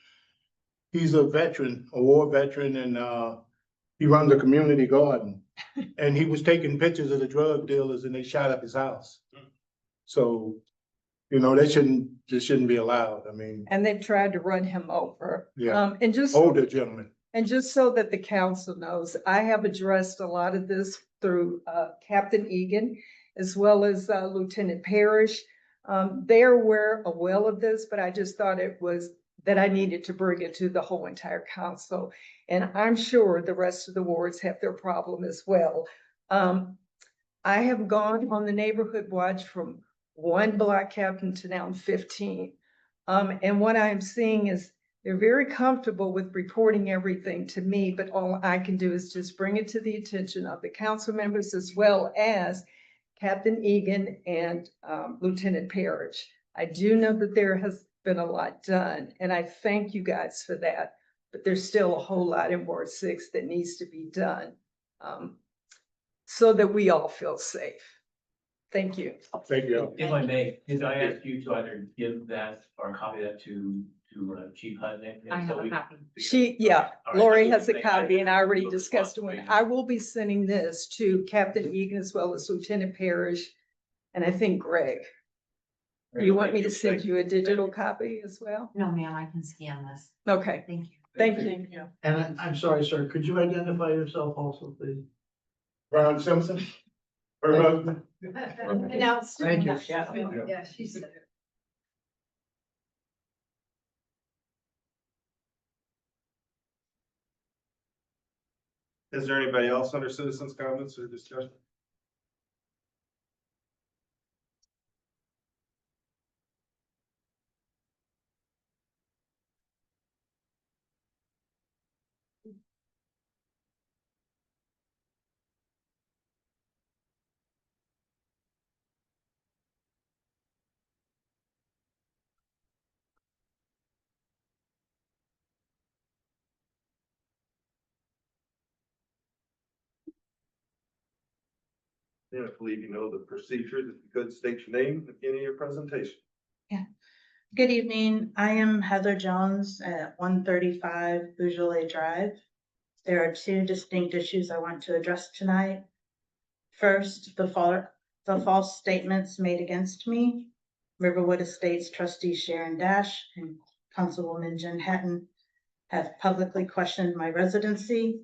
he's a veteran, a war veteran, and he runs a community garden. And he was taking pictures of the drug dealers and they shot up his house. So, you know, this shouldn't be allowed. I mean, And they've tried to run him over. yeah, And just older gentleman. And just so that the council knows, I have addressed a lot of this through Captain Egan as well as Lieutenant Parrish. They're aware well of this, but I just thought it was that I needed to bring it to the whole entire council. And I'm sure the rest of the wards have their problem as well. I have gone on the neighborhood watch from one block captain to now 15. And what I'm seeing is they're very comfortable with reporting everything to me, but all I can do is just bring it to the attention of the council members as well as Captain Egan and Lieutenant Parrish. I do know that there has been a lot done, and I thank you guys for that, but there's still a whole lot in Ward 6 that needs to be done so that we all feel safe. Thank you. Thank you. If I may, could I ask you to either give that or copy that to Chief Hudnick? I have a copy. Lori has a copy and I already discussed it. I will be sending this to Captain Egan as well as Lieutenant Parrish and I think Greg. You want me to send you a digital copy as well? No, ma'am, I can scan this. Okay, Thank you. thank you. And I'm sorry, sir, could you identify yourself also, please? Ron Simpson? Her husband? Thank you. Yeah, she said it. Is there anybody else under citizens' comments or discussion? Yeah, I believe you know the procedure. If you could state your name at the beginning of your presentation. Good evening. I am Heather Jones at 135 Beaujolais Drive. There are two distinct issues I want to address tonight. First, the false statements made against me. Riverwood Estates trustee Sharon Dash and Councilwoman Jen Hatton have publicly questioned my residency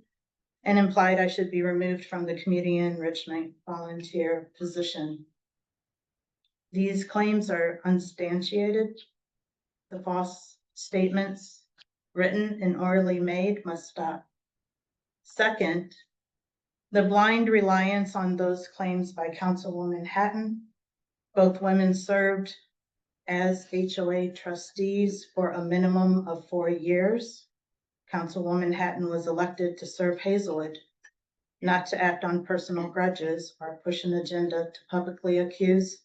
and implied I should be removed from the community enrichment volunteer position. These claims are unsubstantiated. The false statements written and orally made must stop. Second, the blind reliance on those claims by Councilwoman Hatton. Both women served as HOA trustees for a minimum of 4 years. Councilwoman Hatton was elected to serve Hazelwood, not to act on personal grudges or push an agenda to publicly accuse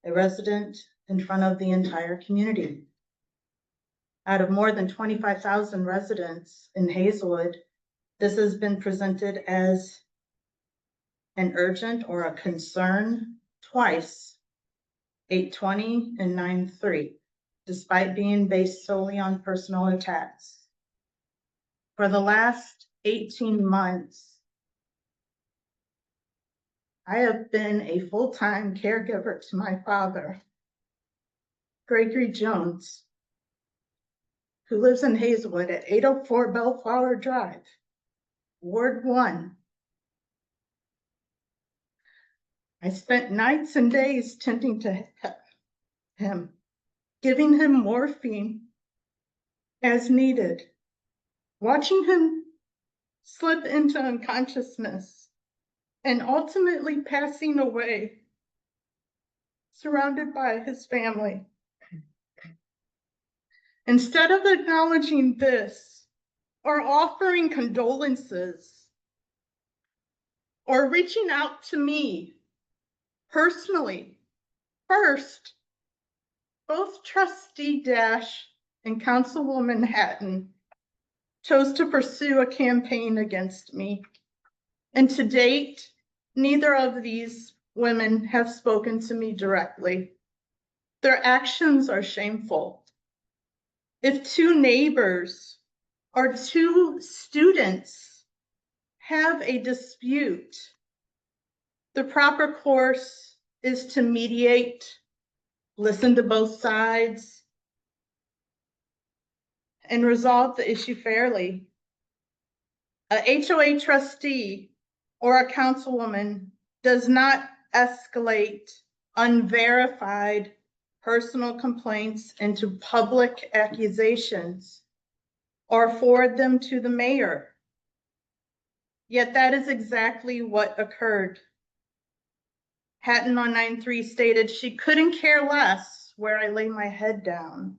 a resident in front of the entire community. Out of more than 25,000 residents in Hazelwood, this has been presented as an urgent or a concern twice, 8/20 and 9/3, despite being based solely on personal attacks. For the last 18 months, I have been a full-time caregiver to my father, Gregory Jones, who lives in Hazelwood at 804 Bellflower Drive, Ward 1. I spent nights and days tending to him, giving him morphine as needed, watching him slip into unconsciousness, and ultimately passing away, surrounded by his family. Instead of acknowledging this, or offering condolences, or reaching out to me personally, first, both Trustee Dash and Councilwoman Hatton chose to pursue a campaign against me. And to date, neither of these women have spoken to me directly. Their actions are shameful. If two neighbors or two students have a dispute, the proper course is to mediate, listen to both sides, and resolve the issue fairly. A HOA trustee or a councilwoman does not escalate unverified personal complaints into public accusations or forward them to the mayor. Yet that is exactly what occurred. Hatton on 9/3 stated she couldn't care less where I lay my head down,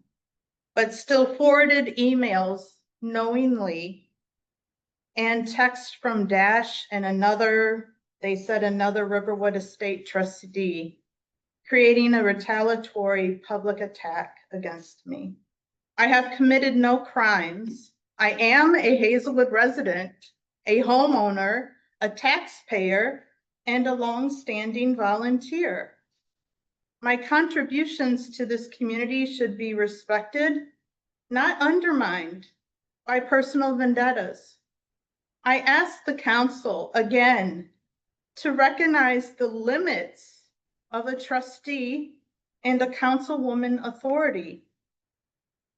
but still forwarded emails knowingly and text from Dash and another Riverwood Estate trustee, creating a retaliatory public attack against me. I have committed no crimes. I am a Hazelwood resident, a homeowner, a taxpayer, and a long-standing volunteer. My contributions to this community should be respected, not undermined by personal vendettas. I ask the council again to recognize the limits of a trustee and a councilwoman authority.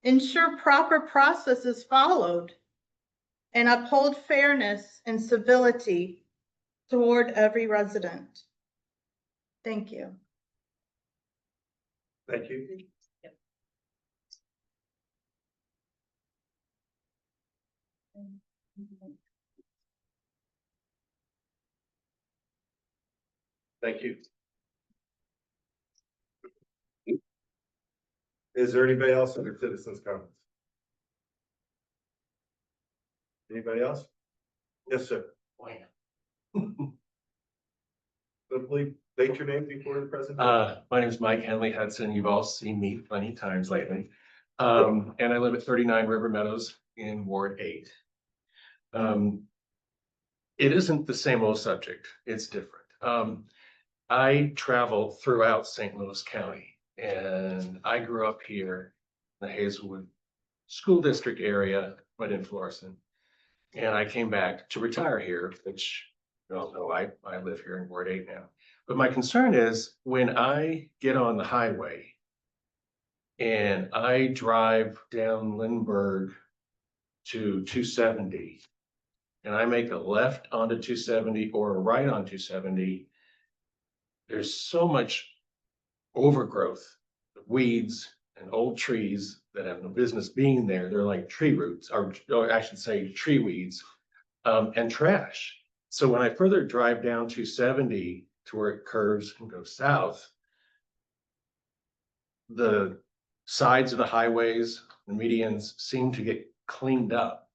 Ensure proper process is followed and uphold fairness and civility toward every resident. Thank you. Thank you. Thank you. Is there anybody else under citizens' comments? Anybody else? Yes, sir. Simply state your name before the presentation. My name is Mike Henley Hudson. You've all seen me plenty of times lately. And I live at 39 River Meadows in Ward 8. It isn't the same old subject. It's different. I travel throughout St. Louis County, and I grew up here in the Hazelwood School District area, but in Florissant. And I came back to retire here, which you all know I live here in Ward 8 now. But my concern is when I get on the highway and I drive down Lindbergh to 270, and I make a left onto 270 or a right on 270, there's so much overgrowth, weeds and old trees that have no business being there. They're like tree roots, or I should say tree weeds, and trash. So when I further drive down 270 to where it curves and goes south, the sides of the highways, the medians seem to get cleaned up.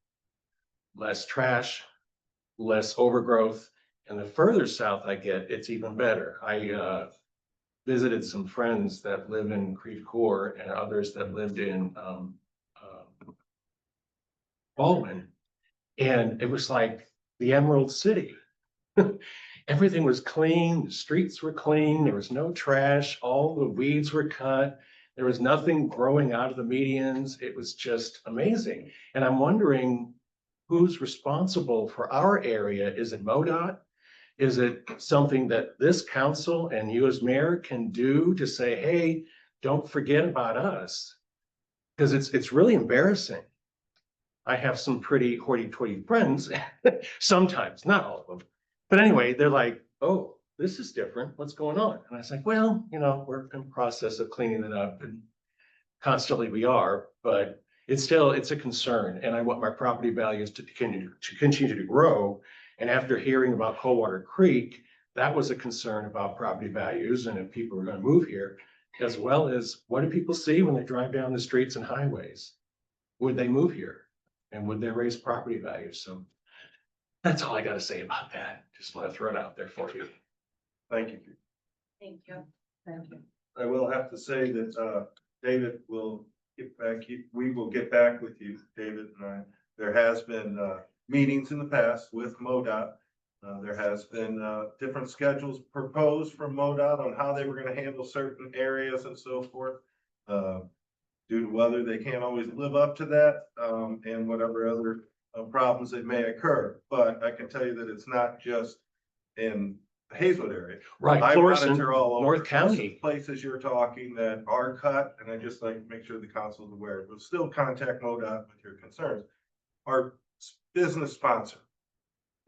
Less trash, less overgrowth, and the further south I get, it's even better. I visited some friends that live in Creve Coeur and others that lived in Baldwin, and it was like the Emerald City. Everything was clean, the streets were clean, there was no trash, all the weeds were cut, there was nothing growing out of the medians. It was just amazing. And I'm wondering who's responsible for our area. Is it MoDOT? Is it something that this council and you as mayor can do to say, hey, don't forget about us? Because it's really embarrassing. I have some pretty hoity-toity friends, sometimes, not all of them. But anyway, they're like, oh, this is different. What's going on? And I was like, well, we're in the process of cleaning it up, and constantly we are, but it's a concern. And I want my property values to continue to grow. And after hearing about Coldwater Creek, that was a concern about property values and if people were going to move here, as well as what do people see when they drive down the streets and highways? Would they move here? And would they raise property values? So that's all I got to say about that. Just want to throw it out there for you. Thank you. Thank you. Thank you. I will have to say that, David will get back, we will get back with you, David and I. There has been, meetings in the past with MoDOT. There has been, different schedules proposed from MoDOT on how they were gonna handle certain areas and so forth. Due to weather, they can't always live up to that, and whatever other problems that may occur. But I can tell you that it's not just in the Hazelwood area. Right, I Florissant, monitor all over. North Most of County. the places you're talking that are cut, and I just like to make sure the council is aware, but still contact MoDOT with your concerns. Our business sponsor,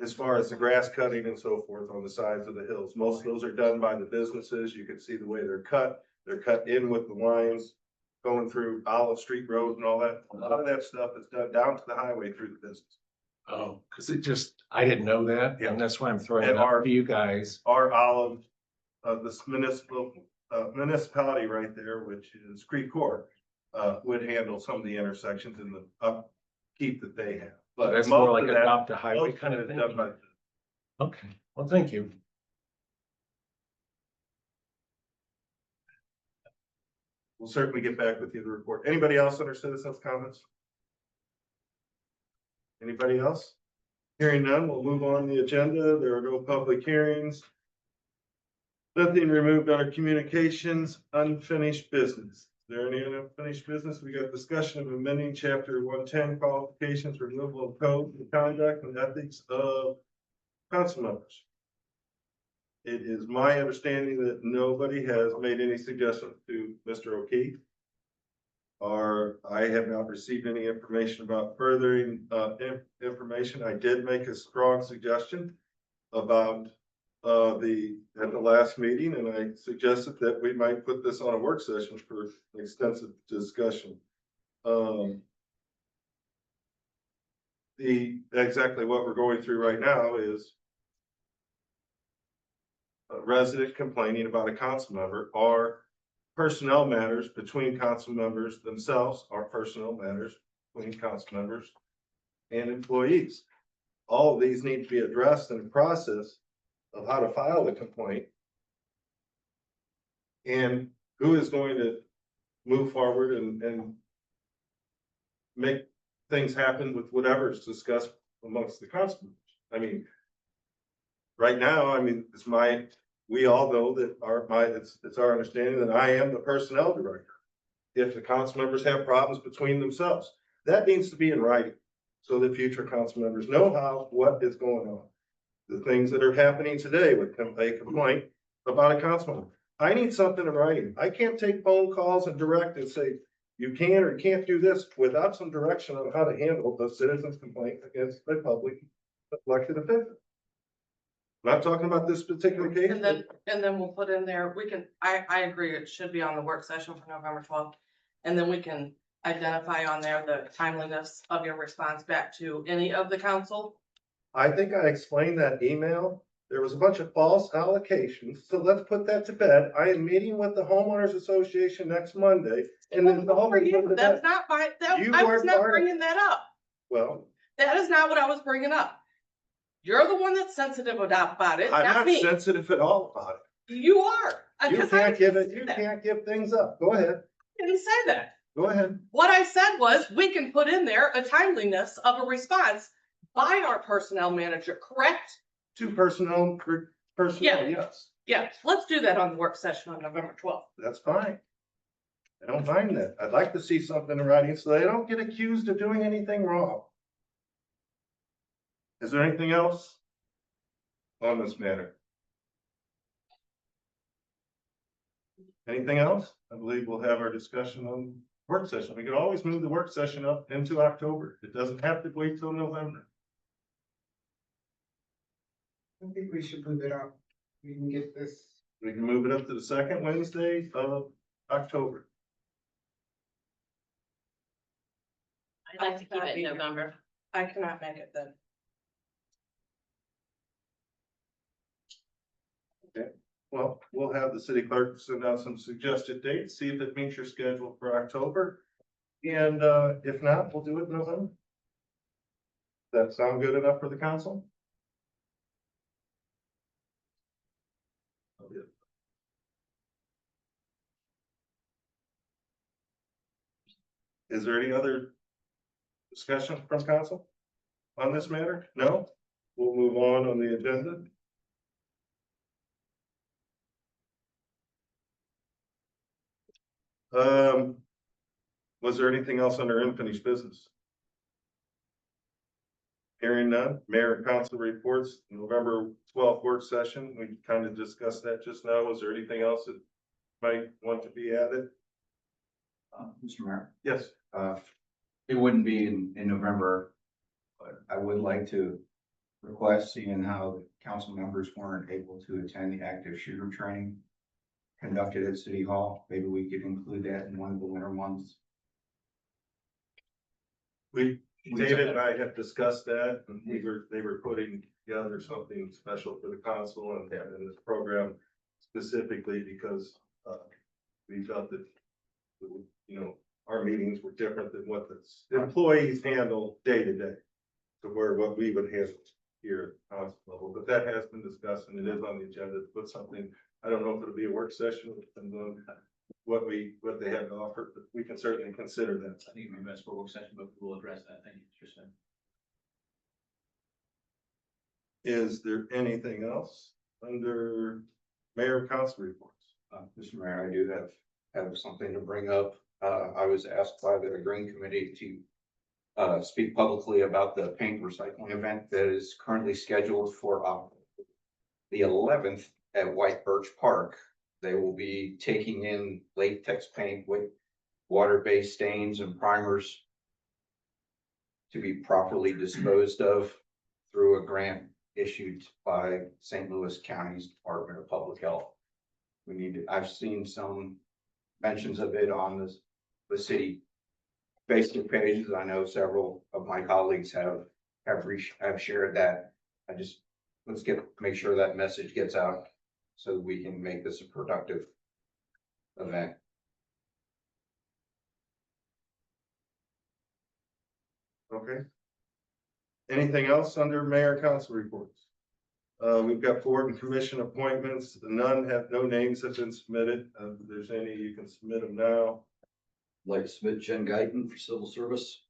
as far as the grass cutting and so forth on the sides of the hills, most of those are done by the businesses. You can see the way they're cut. They're cut in with the lines going through Olive Street Road and all that. A lot of that stuff is done down to the highway through the business. Oh, because I didn't know that, Yeah. and that's why I'm throwing it And out to you guys. Our Olive, this municipality right there, which is Creve Coeur, would handle some of the intersections in the upkeep that they have. But That's more most like of that- adopt a highway most of kind it of is done by thing. Okay, well, thank you. We'll certainly get back with you to report. Anybody else under citizens' comments? Anybody else? Hearing none, we'll move on the agenda. There are no public hearings. Nothing removed under communications, unfinished business. Is there any unfinished business? We got discussion of amending chapter 110 qualifications, removal of code of conduct and ethics of council members. It is my understanding that nobody has made any suggestions to Mr. O'Keefe. Or I have not received any information about furthering information. I did make a strong suggestion about at the last meeting, and I suggested that we might put this on a work session for extensive discussion. Exactly what we're going through right now is a resident complaining about a council member, or personnel matters between council members themselves, or personnel matters between council members and employees. All of these need to be addressed in the process of how to file the complaint and who is going to move forward and make things happen with whatever is discussed amongst the council members. I mean, right now, it's my we all know that it's our understanding that I am the personnel director. If the council members have problems between themselves, that needs to be in writing. So that future council members know what is going on. The things that are happening today with a complaint about a councilman. I need something in writing. I can't take phone calls and direct and say, you can or can't do this without some direction on how to handle the citizen's complaint against the public elected official. I'm not talking about this particular case. And then we'll put in there, I agree, it should be on the work session for November 12th. And then we can identify on there the timeliness of your response back to any of the council. I think I explained that email. There was a bunch of false allocations, so let's put that to bed. I am meeting with the homeowners association next Monday, and then the homeowners. That's not my, I was not bringing that up. Well, That is not what I was bringing up. You're the one that's sensitive about it, I'm not not me. sensitive at all about it. You are. You Because I can't give it, didn't you say that. can't give things up. Go ahead, Didn't say that. go ahead. What I said was, we can put in there a timeliness of a response by our personnel manager, correct? To personnel, Yeah. yes, Yes, let's do that on the work session on November 12th. that's fine. I don't mind that. I'd like to see something in writing so they don't get accused of doing anything wrong. Is there anything else on this matter? Anything else? I believe we'll have our discussion on work session. We can always move the work session up into October. It doesn't have to wait till November. I think we should move it up. We can get this. We can move it up to the second Wednesday of October. I'd like to keep it in November. I cannot make it then. Well, we'll have the city clerk send out some suggested dates, see if it meets your schedule for October. And if not, we'll do it in November. That sound good enough for the council? Is there any other discussion from council on this matter? No? We'll move on the agenda. Was there anything else under unfinished business? Hearing none, mayor and council reports, November 12th work session, we kind of discussed that just now. Was there anything else that might want to be added? Mr. Mayor, Yes. it wouldn't be in November, but I would like to request, seeing how the council members weren't able to attend the active shooter training conducted at City Hall, maybe we could include that in one of the winter months. David and I have discussed that, and they were putting together something special for the council and this program specifically because, we felt that, our meetings were different than what the employees handle day to day. To where what we would handle here at council level, but that has been discussed and it is on the agenda to put something. I don't know if it'll be a work session, and what they have to offer, but we can certainly consider that. I think it'd be best for a work session, but we'll address that. Thank you, Mr. Smith. Is there anything else under mayor and council reports? Mr. Mayor, I do have something to bring up. I was asked by the Green Committee to speak publicly about the paint recycling event that is currently scheduled for the 11th at White Birch Park. They will be taking in latex paint with water-based stains and primers to be properly disposed of through a grant issued by St. Louis County's Department of Public Health. I've seen some mentions of it on the city Facebook pages. I know several of my colleagues have shared that. Let's make sure that message gets out so that we can make this a productive event. Okay. Anything else under mayor and council reports? We've got board and commission appointments. No names have been submitted. If there's any, you can submit them now. Like to submit Jen Guyton for civil service.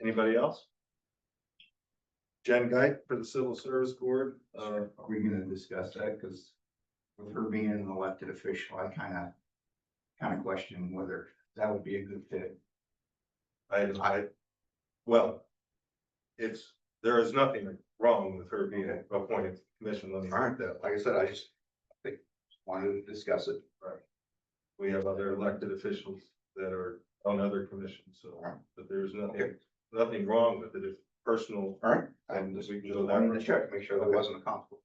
Anybody else? Jen Guy for the Civil Service Board. Are we gonna discuss that? Cause with her being an elected official, I kinda question whether that would be a good fit. Well, there is nothing wrong with her being appointed to the commission. Let me Alright, mark that. like I said, I just wanted to discuss it. We have other elected officials that are on other commissions, so, but there's nothing wrong with it. It's personal. Alright, I'm just wanting to check, make sure there wasn't a conflict.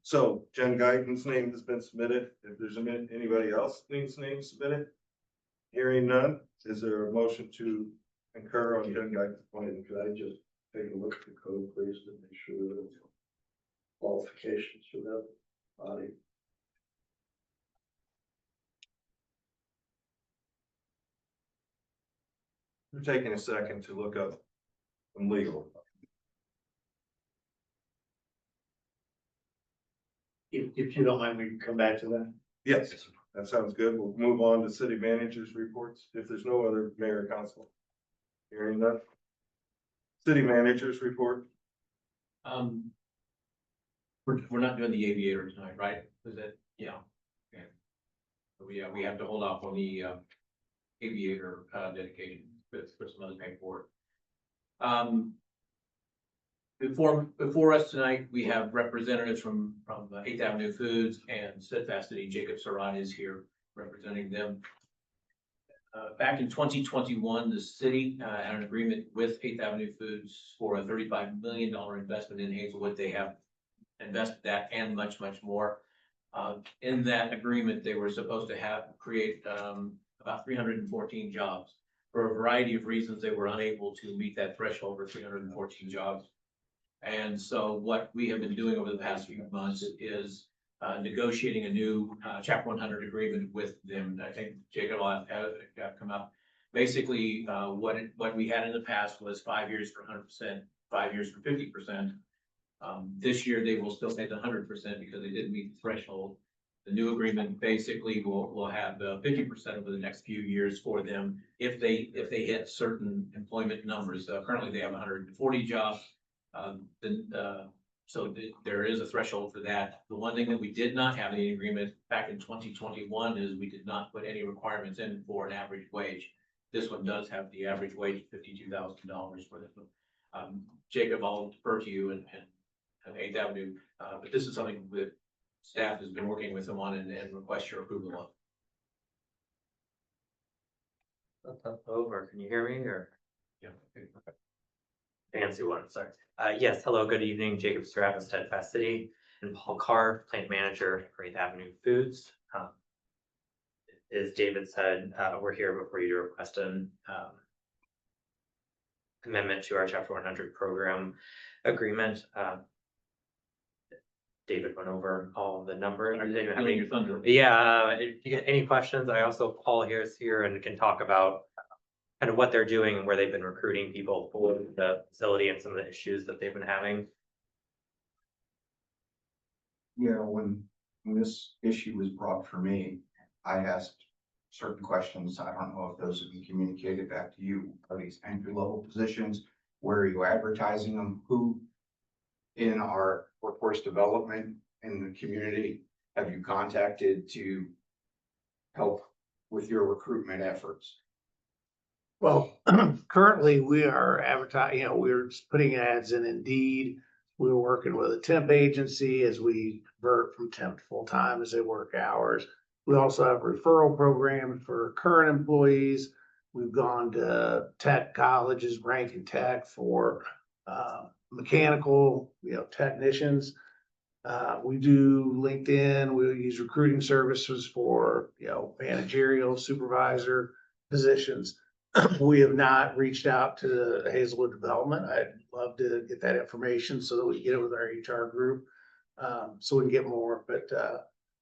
So Jen Guyton's name has been submitted. If there's anybody else needs name submitted? Hearing none, is there a motion to concur on Jen Guyton's appointment? Could I just take a look at the code, please, to make sure that it's qualifications for that body? We're taking a second to look up some legal. If you don't mind, we can come back to that. Yes, that sounds good. We'll move on to city managers reports. If there's no other mayor and council. Hearing none. City managers report. We're not doing the aviator tonight, right? Is that, yeah. Okay. So we have to hold off on the aviator dedication for some other paperwork. Before us tonight, we have representatives from 8th Avenue Foods and Steadfast City. Jacob Saran is here representing them. Back in 2021, the city had an agreement with 8th Avenue Foods for a $35 million investment in Hazelwood. They have invested that and much more. In that agreement, they were supposed to create about 314 jobs. For a variety of reasons, they were unable to meet that threshold for 314 jobs. And so what we have been doing over the past few months is negotiating a new Chapter 100 agreement with them. I think Jacob will have come up. Basically, what we had in the past was 5 years for 100%, 5 years for 50%. This year, they will still pay the 100% because they didn't meet the threshold. The new agreement basically will have 50% over the next few years for them if they hit certain employment numbers. Currently, they have 140 jobs. So there is a threshold for that. The one thing that we did not have in the agreement back in 2021 is we did not put any requirements in for an average wage. This one does have the average wage of $52,000 for this one. Jacob, I'll defer to you and 8th Avenue, but this is something that staff has been working with them on and request your approval of. Over, can you hear me or? Yeah. Fancy one, sorry. Yes, hello, good evening, Jacob Straff, Steadfast City, and Paul Carr, Plant Manager for 8th Avenue Foods. As David said, we're here before you to request an amendment to our Chapter 100 program agreement. David went over all of the numbers. Yeah, if you get any questions, I also, Paul here is here and can talk about kind of what they're doing and where they've been recruiting people for the facility and some of the issues that they've been having. You know, when this issue was brought for me, I asked certain questions. I don't know if those have been communicated back to you. Are these entry level positions? Where are you advertising them? Who in our workforce development in the community have you contacted to help with your recruitment efforts? Well, currently we are advertising, we're just putting ads in Indeed. We're working with a temp agency as we convert from temp to full-time as they work hours. We also have a referral program for current employees. We've gone to tech colleges, Rankin Tech for mechanical, technicians. We do LinkedIn. We'll use recruiting services for, managerial supervisor positions. We have not reached out to the Hazelwood Development. I'd love to get that information so that we get it with our HR group. So we can get more, but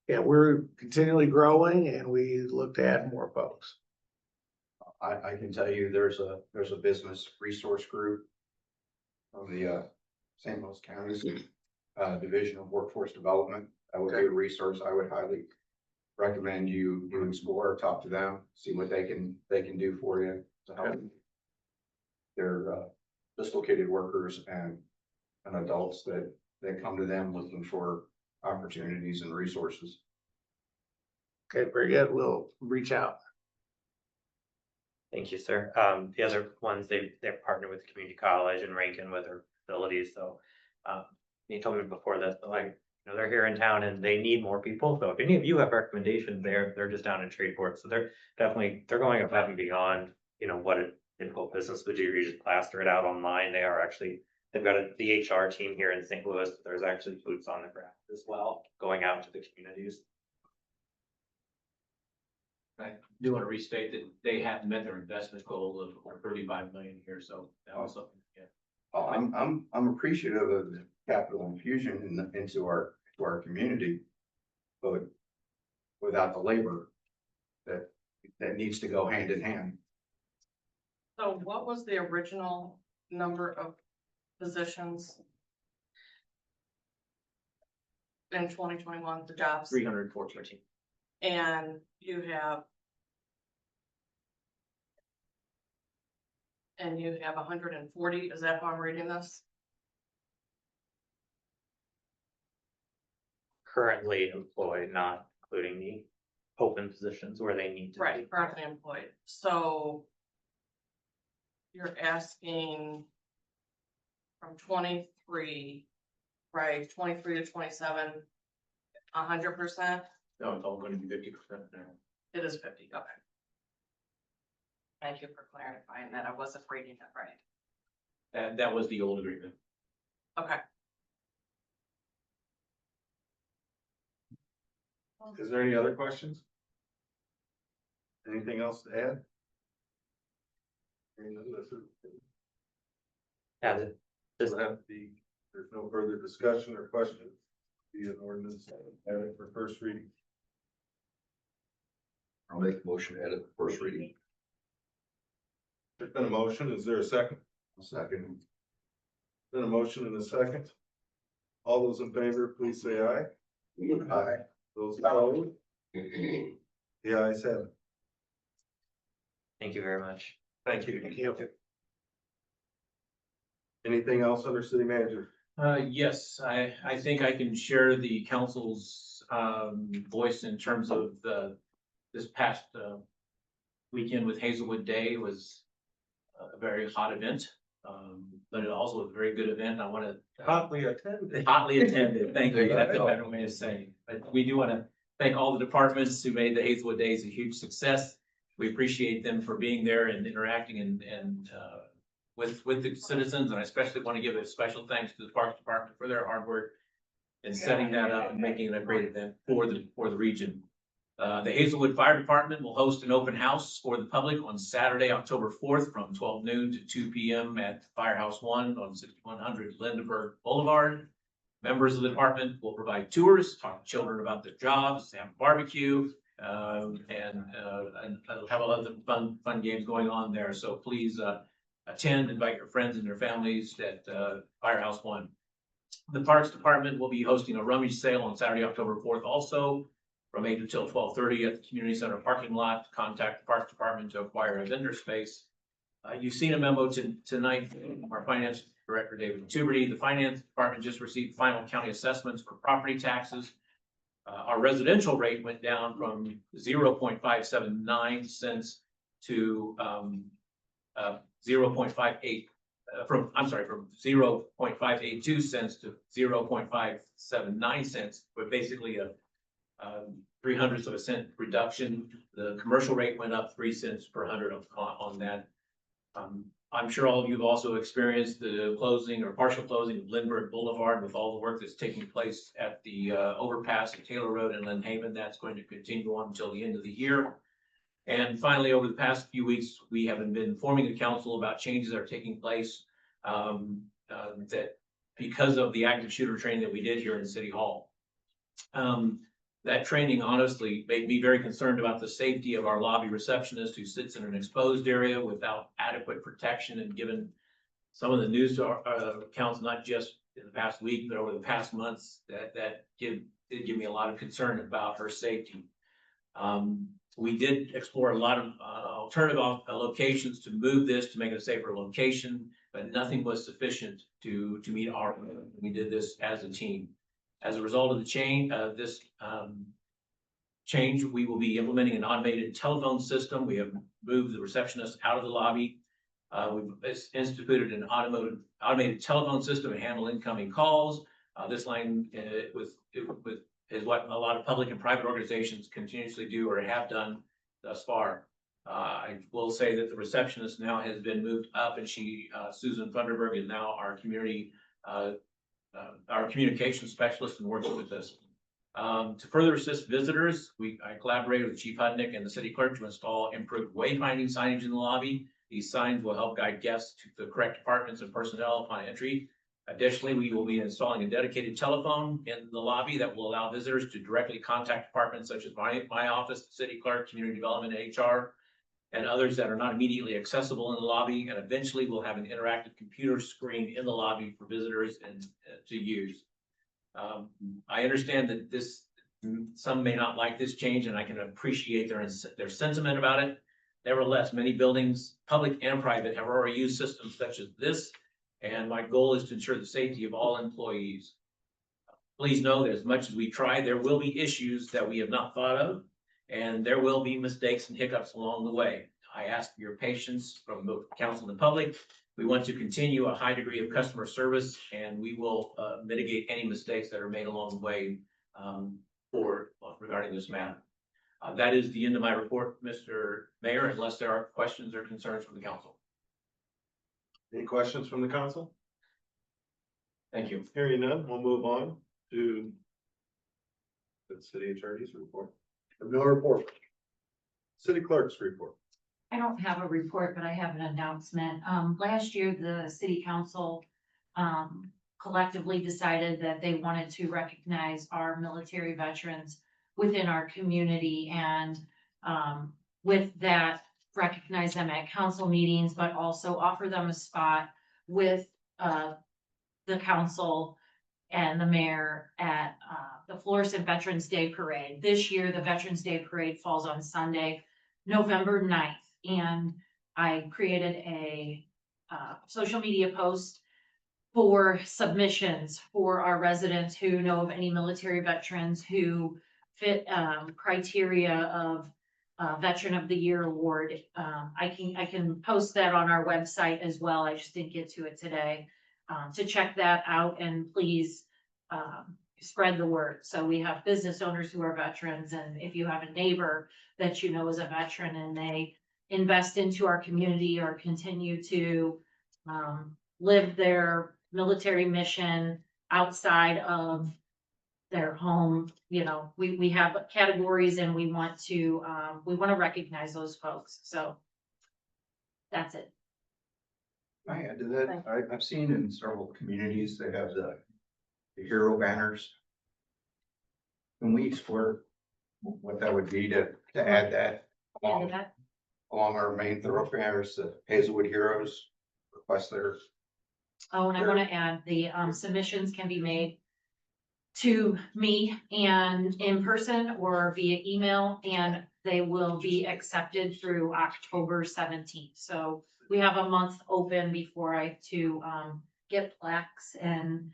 we're continually growing and we look to add more folks. I can tell you there's a business resource group of the St. Louis County Division of Workforce Development. That would be a resource I would highly recommend you explore, talk to them, see what they can do for you to help. they're dislocated workers and adults that come to them looking for opportunities and resources. Okay, very good. We'll reach out. Thank you, sir. The other ones, they've partnered with community college and Rankin with their facilities, so. You told me before this, but like, you know, they're here in town and they need more people, so if any of you have recommendations, they're just down in Shreveport, so they're going above and beyond, you know, what a typical business would do. You just plaster it out online. They've got the HR team here in St. Louis. There's actually boots on the ground as well, going out to the communities. I do want to restate that they have met their investment goal of 35 million here, so that was something, yeah. Oh, I'm appreciative of the capital infusion into our community. But without the labor that needs to go hand in hand. So what was the original number of positions in 2021, the jobs? 314. And you have 140, is that how I'm reading this? Currently employed, not including the open positions where they need to be. Right, currently employed, so you're asking from 23, right, 23 to 27, 100%? No, it's all going to be 50% now. It is 50, okay. Thank you for clarifying that, I wasn't reading it right. That was the old agreement. Okay. Is there any other questions? Anything else to add? Yeah, Does have to be, there's no further discussion or question. Be an ordinance, add it for first reading. I'll make a motion to add it for first reading. There's been a motion. Is there a second? Second. Been a motion and a second. All those in favor, please say aye. Aye. Those opposed? The ayes have it. thank you very much. Thank you. Anything else under city manager? Yes, I think I can share the council's voice in terms of this past weekend with Hazelwood Day was a very hot event. But it also was a very good event. I want to Hotly attended. hotly attended. Thank you. That's a better way of saying it. But we do want to thank all the departments who made the Hazelwood Days a huge success. We appreciate them for being there and interacting and with the citizens. And I especially want to give a special thanks to the Parks Department for their hard work in setting that up and making it a great event for the region. The Hazelwood Fire Department will host an open house for the public on Saturday, October 4th from 12 noon to 2 p.m. at Firehouse 1 on 6100 Lindenberg Boulevard. Members of the department will provide tours, talk to children about their jobs, have a barbecue, and have a lot of fun games going on there. So please attend, invite your friends and their families at Firehouse 1. The Parks Department will be hosting a rummage sale on Saturday, October 4th also, from 8 until 12:30 at the community center parking lot. Contact the Parks Department to acquire a vendor space. You've seen a memo tonight from our finance director, David Tuberty. The finance department just received final county assessments for property taxes. Our residential rate went down from 0.579 cents to 0.58 from 0.582 cents to 0.579 cents, but basically a 0.03 of a cent reduction. The commercial rate went up 3 cents per hundred on that. I'm sure all of you have also experienced the closing or partial closing of Lindbergh Boulevard with all the work that's taking place at the overpass at Taylor Road and Lynn Haven. That's going to continue on until the end of the year. And finally, over the past few weeks, we have been informing the council about changes that are taking place that because of the active shooter training that we did here in City Hall. That training honestly made me very concerned about the safety of our lobby receptionist who sits in an exposed area without adequate protection, and given some of the news accounts, not just in the past week, but over the past months, did give me a lot of concern about her safety. We did explore a lot of alternative locations to move this, to make it a safer location, but nothing was sufficient to meet our, we did this as a team. As a result of the this change, we will be implementing an automated telephone system. We have moved the receptionist out of the lobby. We've instituted an automated telephone system to handle incoming calls. This line is what a lot of public and private organizations continuously do or have done thus far. I will say that the receptionist now has been moved up, and Susan Thunderberg is now our communication specialist and works with us. To further assist visitors, I collaborated with Chief Hudnick and the city clerk to install improved wayfinding signage in the lobby. These signs will help guide guests to the correct departments and personnel upon entry. Additionally, we will be installing a dedicated telephone in the lobby that will allow visitors to directly contact departments such as my office, the city clerk, community development, HR, and others that are not immediately accessible in the lobby. And eventually we'll have an interactive computer screen in the lobby for visitors and to use. I understand that some may not like this change, and I can appreciate their sentiment about it. Nevertheless, many buildings, public and private, have already used systems such as this, and my goal is to ensure the safety of all employees. Please know that as much as we try, there will be issues that we have not thought of, and there will be mistakes and hiccups along the way. I ask for your patience from both council and the public. We want to continue a high degree of customer service, and we will mitigate any mistakes that are made along the way regarding this matter. That is the end of my report, Mr. Mayor, unless there are questions or concerns from the council. Any questions from the council? Thank you. Hearing none, we'll move on to the city attorney's report. No report. City clerk's report. I don't have a report, but I have an announcement. Last year, the city council collectively decided that they wanted to recognize our military veterans within our community, and with that, recognize them at council meetings, but also offer them a spot with the council and the mayor at the Florissant Veterans Day Parade. This year, the Veterans Day Parade falls on Sunday, November 9th. And I created a social media post for submissions for our residents who know of any military veterans who fit criteria of Veteran of the Year award. I can post that on our website as well. I just didn't get to it today. To check that out, and please spread the word. So we have business owners who are veterans, and if you have a neighbor that you know is a veteran and they invest into our community or continue to live their military mission outside of their home, we have categories, and we want to recognize those folks. So that's it. I add to that, I've seen in several communities, they have the hero banners. Can we explore what that would be to add that along our main thoroughfares, the Hazelwood Heroes request there? Oh, and I want to add, the submissions can be made to me and in person or via email, and they will be accepted through October 17th. So we have a month open before I get plaques and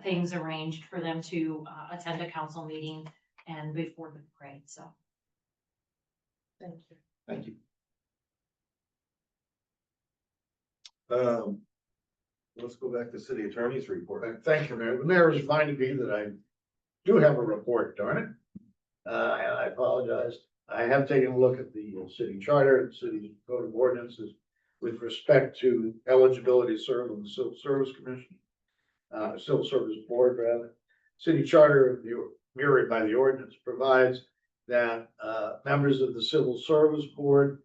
things arranged for them to attend a council meeting and before the parade. So. Thank you. Thank you. Let's go back to city attorney's report. Thank you, Mayor. The mayor has reminded me that I do have a report, darn it. And I apologize. I have taken a look at the city charter, the city code of ordinances with respect to eligibility to serve on the Civil Service Commission, Civil Service Board, rather. City charter, mirrored by the ordinance, provides that members of the Civil Service Board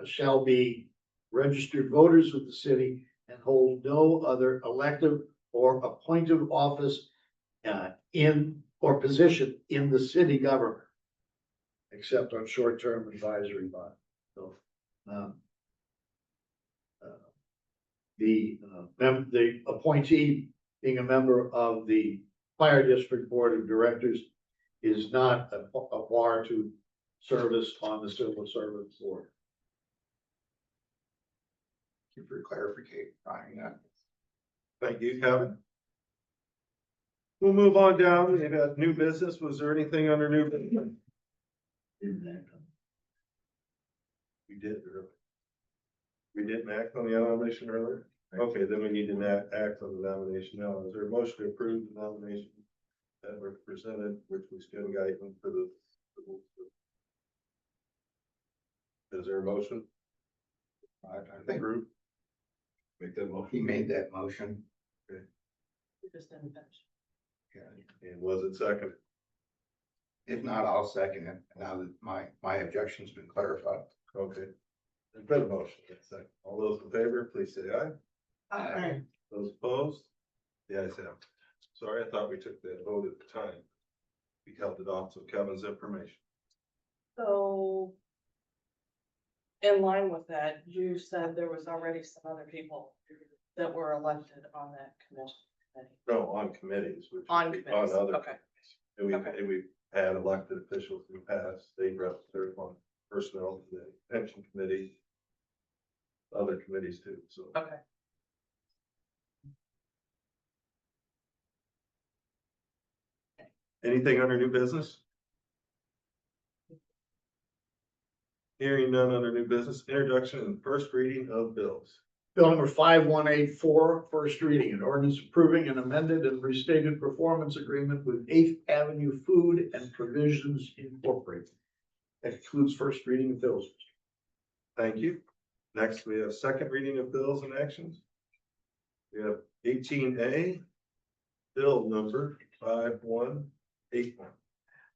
shall be registered voters of the city and hold no other elective or appointed office in or position in the city government, except on short-term advisory body. So, the appointee being a member of the fire district board of directors is not a bar to service on the civil service board. Thank you for clarifying that. Thank you, Kevin. We'll move on down. We've had new business. Was there anything under new business? We did, earlier. We didn't act on the nomination earlier? Okay, then we need to act on the nomination now. Is there a motion to approve the nomination that were presented, which was Ken Guyton for the? Is there a motion? I think Approve. Make that motion. he made that motion. We just didn't finish. And was it second? If not, I'll second it, now that my objection's been clarified. Okay. There's been a motion. Second. All those in favor, please say aye. Aye. Those opposed? The ayes have it. Sorry, I thought we took that vote at the time. We held it off to Kevin's information. So. In line with that, you said there was already some other people that were elected on that commission. No, on committees, which. On committees, other okay. committees. Okay. And we've had elected officials in the past, state reps, serve on personnel committee, pension committee. Other committees too, so. Okay. Anything under new business? Hearing none under new business, introduction and first reading of bills. Bill number 5184, first reading, an ordinance approving an amended and restated performance agreement with Eighth Avenue Food and Provisions Incorporated. That concludes first reading of bills. Thank you. Next, we have second reading of bills and actions. We have 18A, bill number 5181.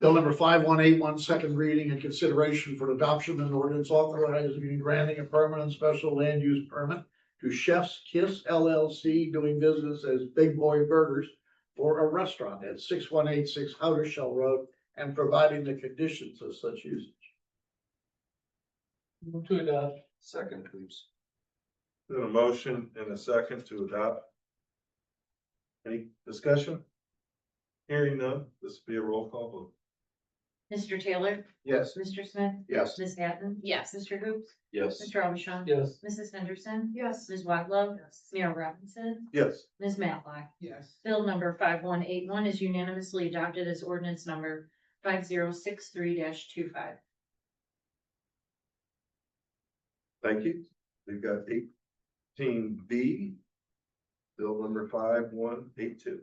Bill number 5181, second reading and consideration for adoption and ordinance authorizing and granting a permanent special land use permit to Chef's Kiss LLC doing business as Big Boy Burgers for a restaurant at 6186 Outer Shell Road and providing the conditions of such usage. Move to adopt. Second, please. There's a motion and a second to adopt. Any discussion? Hearing none, this will be a roll call vote. Mr. Taylor? Yes. Mr. Smith? Yes. Ms. Hatton? Yes. Mr. Hoops? Yes. Mr. Abishon? Yes. Mrs. Henderson? Yes. Ms. Wadlow? Mayor Robinson? Yes. Ms. Matlock? Yes. Bill number 5181 is unanimously adopted as ordinance number 5063-25. Thank you. We've got 18B, bill number 5182.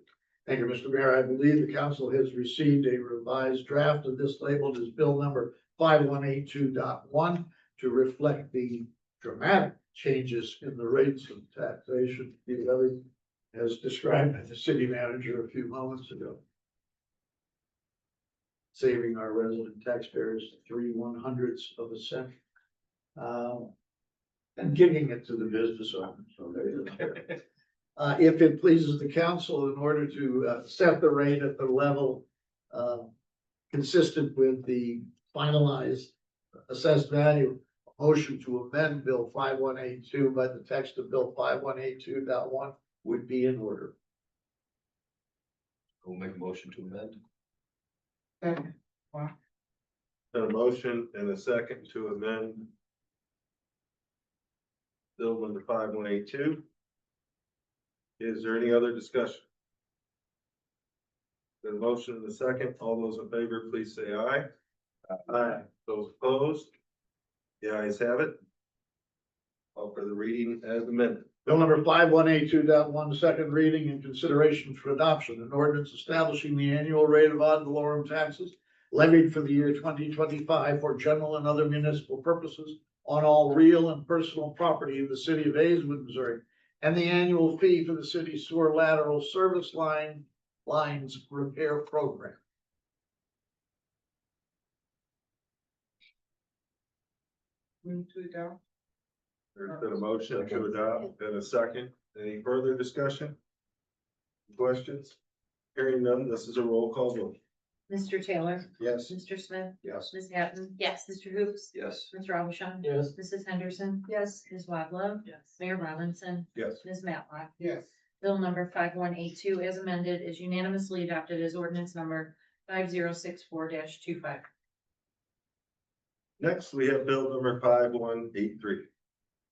Thank you, Mr. Mayor. I believe the council has received a revised draft of this labeled as bill number 5182.1 to reflect the dramatic changes in the rates of taxation being levied as described by the city manager a few moments ago. Saving our resident taxpayers 3/100ths of a cent. And giving it to the business owners. So there you go. If it pleases the council, in order to set the rate at the level consistent with the finalized assessed value, a motion to amend Bill 5182 by the text of Bill 5182.1 would be in order. We'll make a motion to amend. And a motion and a second to amend bill number 5182. Is there any other discussion? The motion and the second, all those in favor, please say aye. Aye. Those opposed? The ayes have it. Call for the reading as amended. Bill number 5182.1, second reading and consideration for adoption, an ordinance establishing the annual rate of ad valorem taxes levied for the year 2025 for general and other municipal purposes on all real and personal property in the city of Hazelwood, Missouri, and the annual fee for the city's sewer lateral service lines repair program. Move to adopt. There's been a motion to adopt and a second. Any further discussion? Questions? Hearing none, this is a roll call vote. Mr. Taylor? Yes. Mr. Smith? Yes. Ms. Hatton? Yes. Mr. Hoops? Yes. Mr. Abishon? Yes. Mrs. Henderson? Yes. Ms. Wadlow? Yes. Mayor Robinson? Yes. Ms. Matlock? Yes. Bill number 5182 as amended is unanimously adopted as ordinance number 5064-25. Next, we have bill number 5183.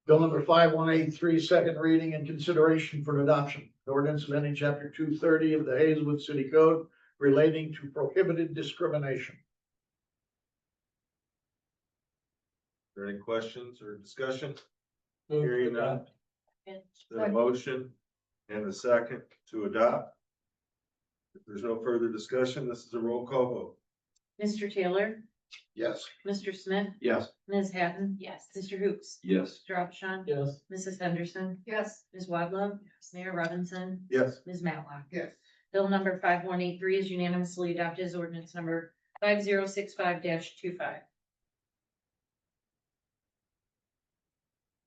Bill number 5183, second reading and consideration for adoption. An ordinance amending chapter 230 of the Hazelwood City Code relating to prohibited discrimination. Are there any questions or discussion? Move to Hearing none. adopt. Then a motion and a second to adopt. If there's no further discussion, this is a roll call vote. Mr. Taylor, Yes. Mr. Smith, Yes. Ms. Hatton, Yes. Mr. Hoops, Yes. Mr. Abishon, Yes. Mrs. Henderson, Yes. Ms. Wadlow, Mayor Robinson, Yes. Ms. Matlock. Yes. Bill number 5183 is unanimously adopted as ordinance number 5065-25.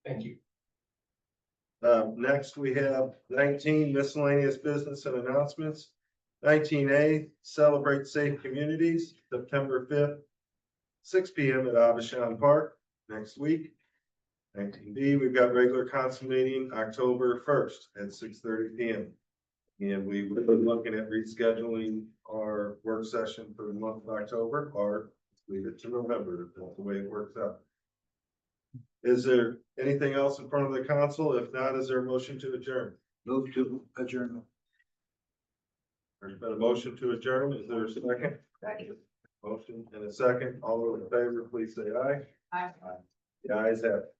Thank you. Next, we have 19 miscellaneous business and announcements. 19A, Celebrate Safe Communities, September 5th, 6 P.M. at Abishon Park next week. 19B, we've got regular council meeting October 1st at 6:30 P.M. And we've been looking at rescheduling our work session for the month of October, or leave it to November, if that's the way it works out. Is there anything else in front of the council? If not, is there a motion to adjourn? Move to adjourn. There's been a motion to adjourn. Is there a second? Motion and a second. All those in favor, please say aye. Aye. The ayes have it.